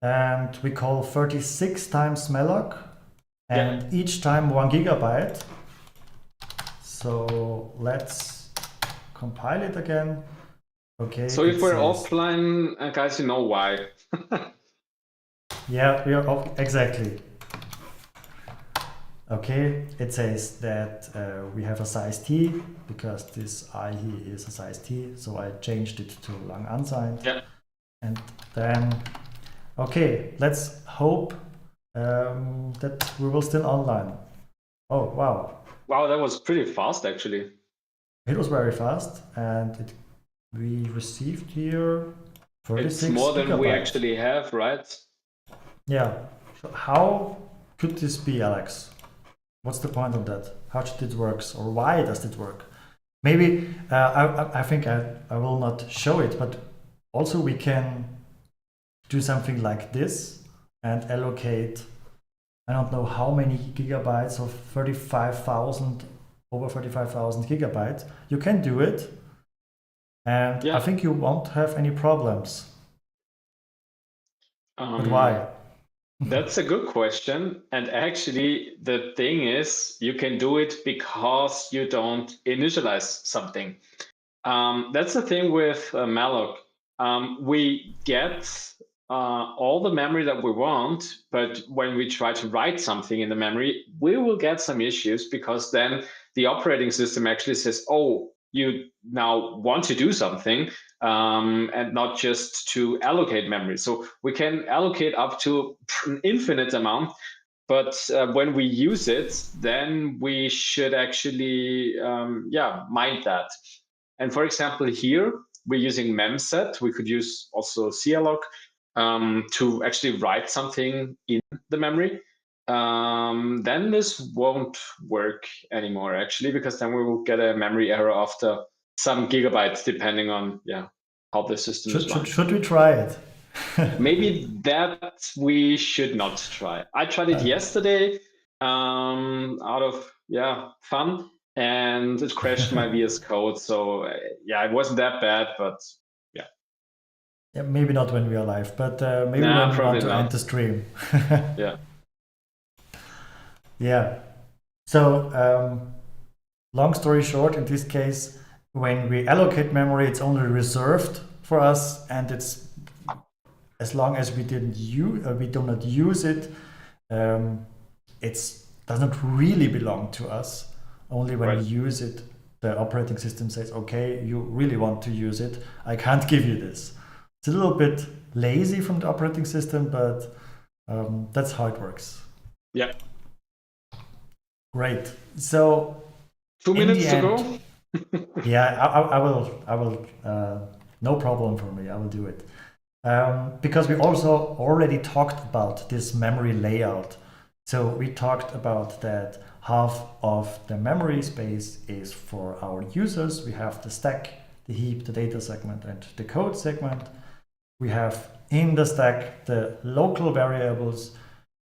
and we call 36 times malloc, and each time 1 gigabyte. So let's compile it again. Okay. So if we're offline, guys, you know why. Yeah, we are off, exactly. Okay, it says that we have a size T because this I here is a size T, so I changed it to lang unsigned. Yeah. And then, okay, let's hope that we will still online. Oh, wow. Wow, that was pretty fast actually. It was very fast, and we received here 36 It's more than gigabytes. we actually have, right? Yeah. So how could this be, Alex? What's the point of that? How should it work, or why does it work? Maybe I think I will not show it, but also we can do something like this and allocate, I don't know how many gigabytes of 35,000, over 35,000 gigabytes. You can do it, and I think you won't have any problems. But why? That's a good question. And actually, the thing is, you can do it because you don't initialize something. That's the thing with malloc. We get all the memory that we want, but when we try to write something in the memory, we will get some issues because then the operating system actually says, oh, you now want to do something and not just to allocate memory. So we can allocate up to an infinite amount, but when we use it, then we should actually, mind that. And for example, here we're using memset. We could use also calloc to actually write something in the memory. Then this won't work anymore actually, because then we will get a memory error after some gigabytes, depending on how the system is run. Should we try it? Maybe that we should not try. I tried it yesterday out of fun, and it crashed my VS Code. So it wasn't that bad, but yeah, maybe not when we are live, but maybe when we want to end the stream. Yeah. So long story short, in this case, when we allocate memory, it's only reserved for us, and it's as long as we we do not use it, it doesn't really belong to us. Only when we use it, the operating system says, okay, you really want to use it, I can't give you this. It's a little bit lazy from the operating system, but that's how it works. Yeah. Great. So 2 minutes to go. Yeah, I will. No problem for me. I will do it. Because we also already talked about this memory layout. So we talked about that half of the memory space is for our users. We have the stack, the heap, the data segment, and the code segment. We have in the stack the local variables,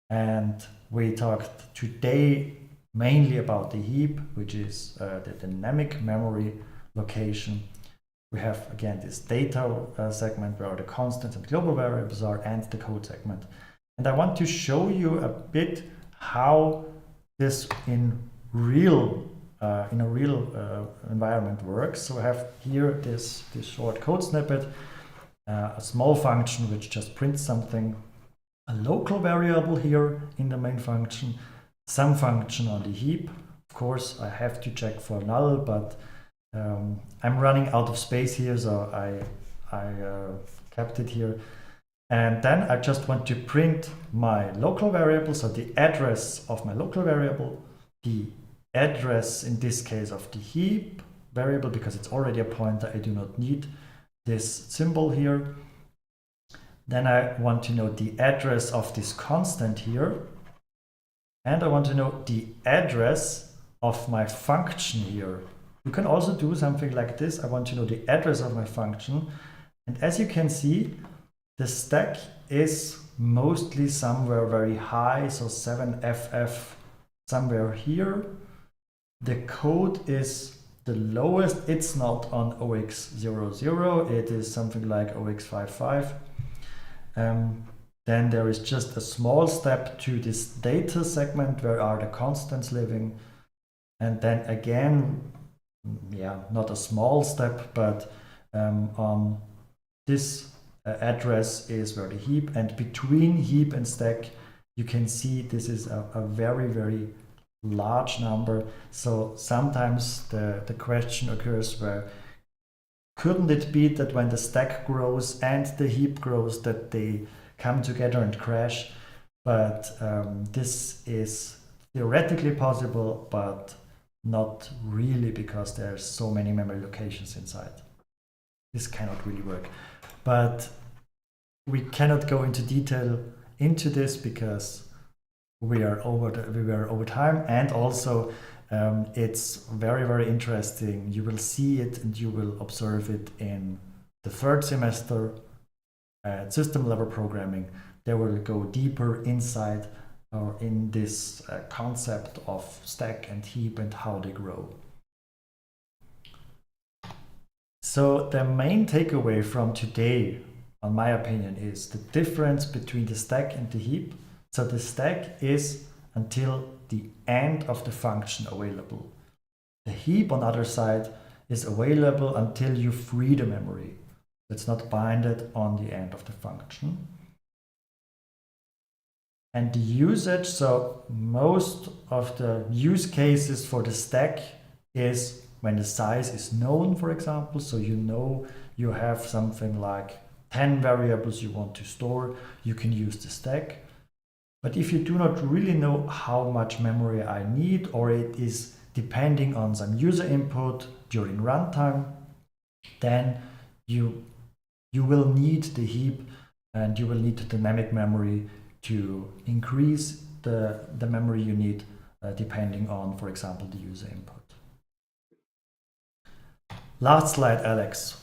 and we talked today mainly about the heap, which is the dynamic memory location. We have, again, this data segment where the constants and global variables are, and the code segment. And I want to show you a bit how this in a real environment works. So I have here this short code snippet, a small function which just prints something, a local variable here in the main function, some function on the heap. Of course, I have to check for null, but I'm running out of space here, so I kept it here. And then I just want to print my local variable, so the address of my local variable, the address in this case of the heap variable, because it's already a pointer, I do not need this symbol here. Then I want to know the address of this constant here. And I want to know the address of my function here. You can also do something like this. I want to know the address of my function. And as you can see, the stack is mostly somewhere very high, so 7FF somewhere here. The code is the lowest. It's not on 0x00. It is something like 0x55. Then there is just a small step to this data segment where are the constants living. And then again, not a small step, but on this address is where the heap, and between heap and stack, you can see this is a very, very large number. So sometimes the question occurs where couldn't it be that when the stack grows and the heap grows that they come together and crash? But this is theoretically possible, but not really, because there's so many memory locations inside. This cannot really work. But we cannot go into detail into this because we are over time, and also it's very, very interesting. You will see it and you will observe it in the third semester at system level programming. They will go deeper inside or in this concept of stack and heap and how they grow. So the main takeaway from today, in my opinion, is the difference between the stack and the heap. So the stack is until the end of the function available. The heap, on the other side, is available until you free the memory. It's not binded on the end of the function. And the usage, so most of the use cases for the stack is when the size is known, for example. So you know you have something like 10 variables you want to store, you can use the stack. But if you do not really know how much memory I need, or it is depending on some user input during runtime, then you will need the heap and you will need the dynamic memory to increase the memory you need depending on, for example, the user input. Last slide, Alex.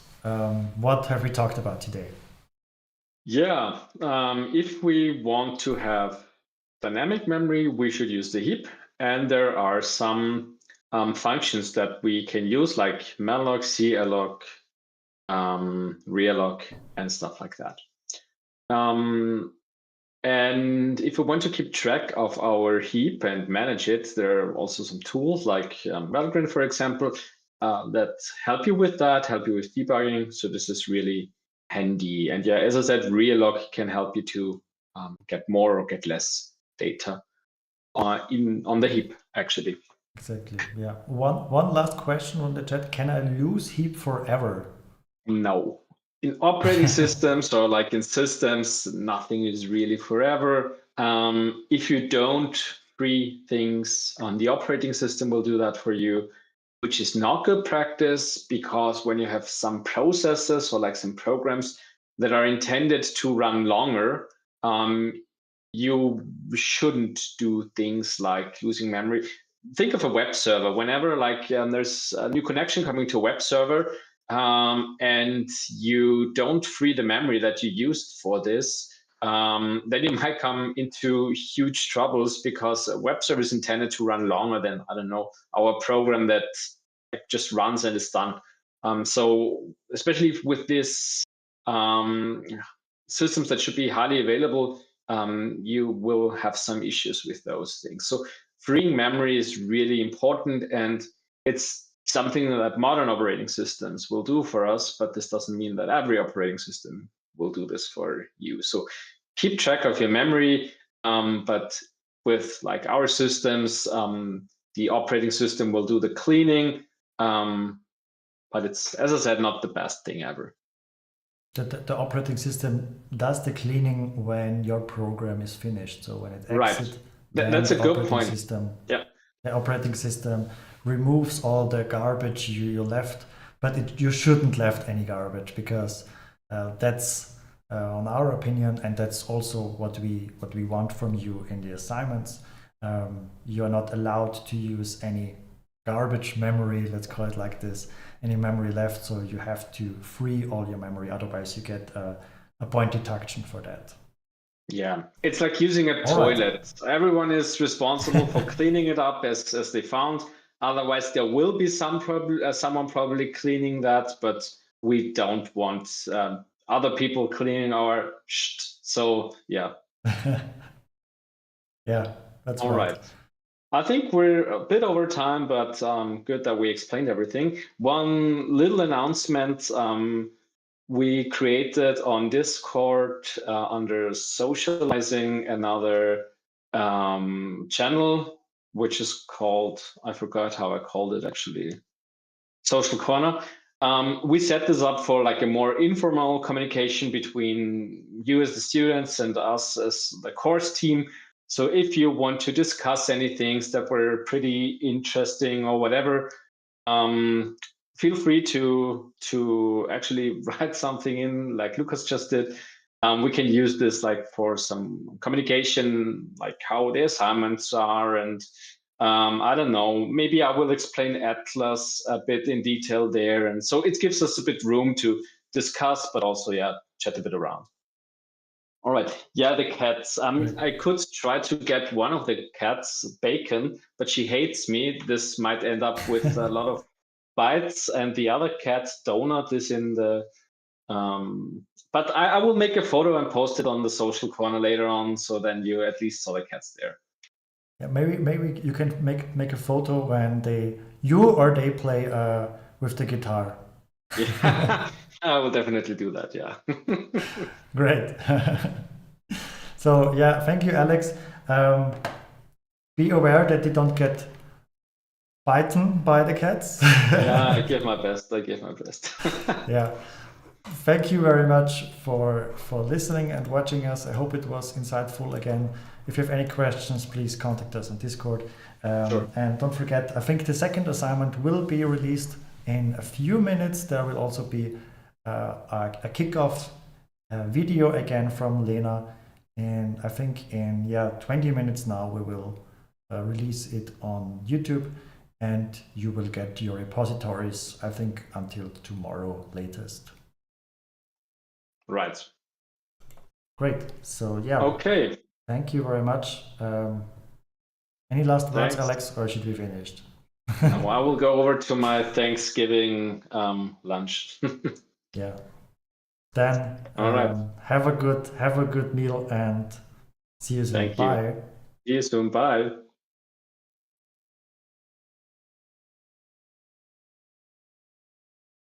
What have we talked about today? Yeah, if we want to have dynamic memory, we should use the heap. And there are some functions that we can use, like malloc, calloc, realloc, and stuff like that. And if we want to keep track of our heap and manage it, there are also some tools like Valgrind, for example. that help you with that, help you with debugging. So this is really handy. And yeah, as I said, realloc can help you to get more or get less data on the heap, actually. Exactly. Yeah. One last question on the chat. Can I lose heap forever? No. In operating systems or like in systems, nothing is really forever. If you don't free things, the operating system will do that for you, which is not good practice, because when you have some processes or like some programs that are intended to run longer, you shouldn't do things like losing memory. Think of a web server. Whenever like there's a new connection coming to a web server, and you don't free the memory that you used for this, then you might come into huge troubles, because a web server is intended to run longer than, I don't know, our program that just runs and is done. So especially with this systems that should be highly available, you will have some issues with those things. So freeing memory is really important, and it's something that modern operating systems will do for us, but this doesn't mean that every operating system will do this for you. So keep track of your memory, but with like our systems, the operating system will do the cleaning, but it's, as I said, not the best thing ever. The operating system does the cleaning when your program is finished. So when it exits, right. That's a good point. Yeah. The operating system removes all the garbage you left, but you shouldn't left any garbage, because that's on our opinion, and that's also what we want from you in the assignments. You are not allowed to use any garbage memory, let's call it like this, any memory left. So you have to free all your memory, otherwise you get a point deduction for that. Yeah, it's like using a toilet. Right. Everyone is responsible for cleaning it up as they found. Otherwise, there will be someone probably cleaning that, but we don't want other people cleaning our shit. So yeah. Yeah, that's all right. I think we're a bit over time, but good that we explained everything. One little announcement. We created on Discord under socializing another channel, which is called, I forgot how I called it actually, Social Corner. We set this up for like a more informal communication between you as the students and us as the course team. So if you want to discuss any things that were pretty interesting or whatever, feel free to actually write something in, like Lucas just did. We can use this like for some communication, like how the assignments are, and I don't know, maybe I will explain Atlas a bit in detail there. And so it gives us a bit room to discuss, but also, yeah, chat a bit around. All right. Yeah, the cats. I could try to get one of the cats, Bacon, but she hates me. This might end up with a lot of bites. And the other cat, Donut, is in the... but I will make a photo and post it on the social corner later on, so then you at least saw the cats there. Yeah, maybe you can make a photo when you or they play with the guitar. Yeah, I will definitely do that. Yeah. Great. So yeah, thank you, Alex. Be aware that they don't get bitten by the cats. Yeah, I give my best. Yeah. Thank you very much for listening and watching us. I hope it was insightful. Again, if you have any questions, please contact us on Discord. Sure. And don't forget, I think the second assignment will be released in a few minutes. There will also be a kickoff video again from Lena. And I think in 20 minutes now we will release it on YouTube, and you will get your repositories, I think, until tomorrow latest. Right. Great. So yeah. Okay. Thank you very much. Any last words, Alex, or should we finish? Well, I will go over to my Thanksgiving lunch. Yeah. Then all right. Have a good meal and see you soon. Thank you. Bye. See you soon. Bye.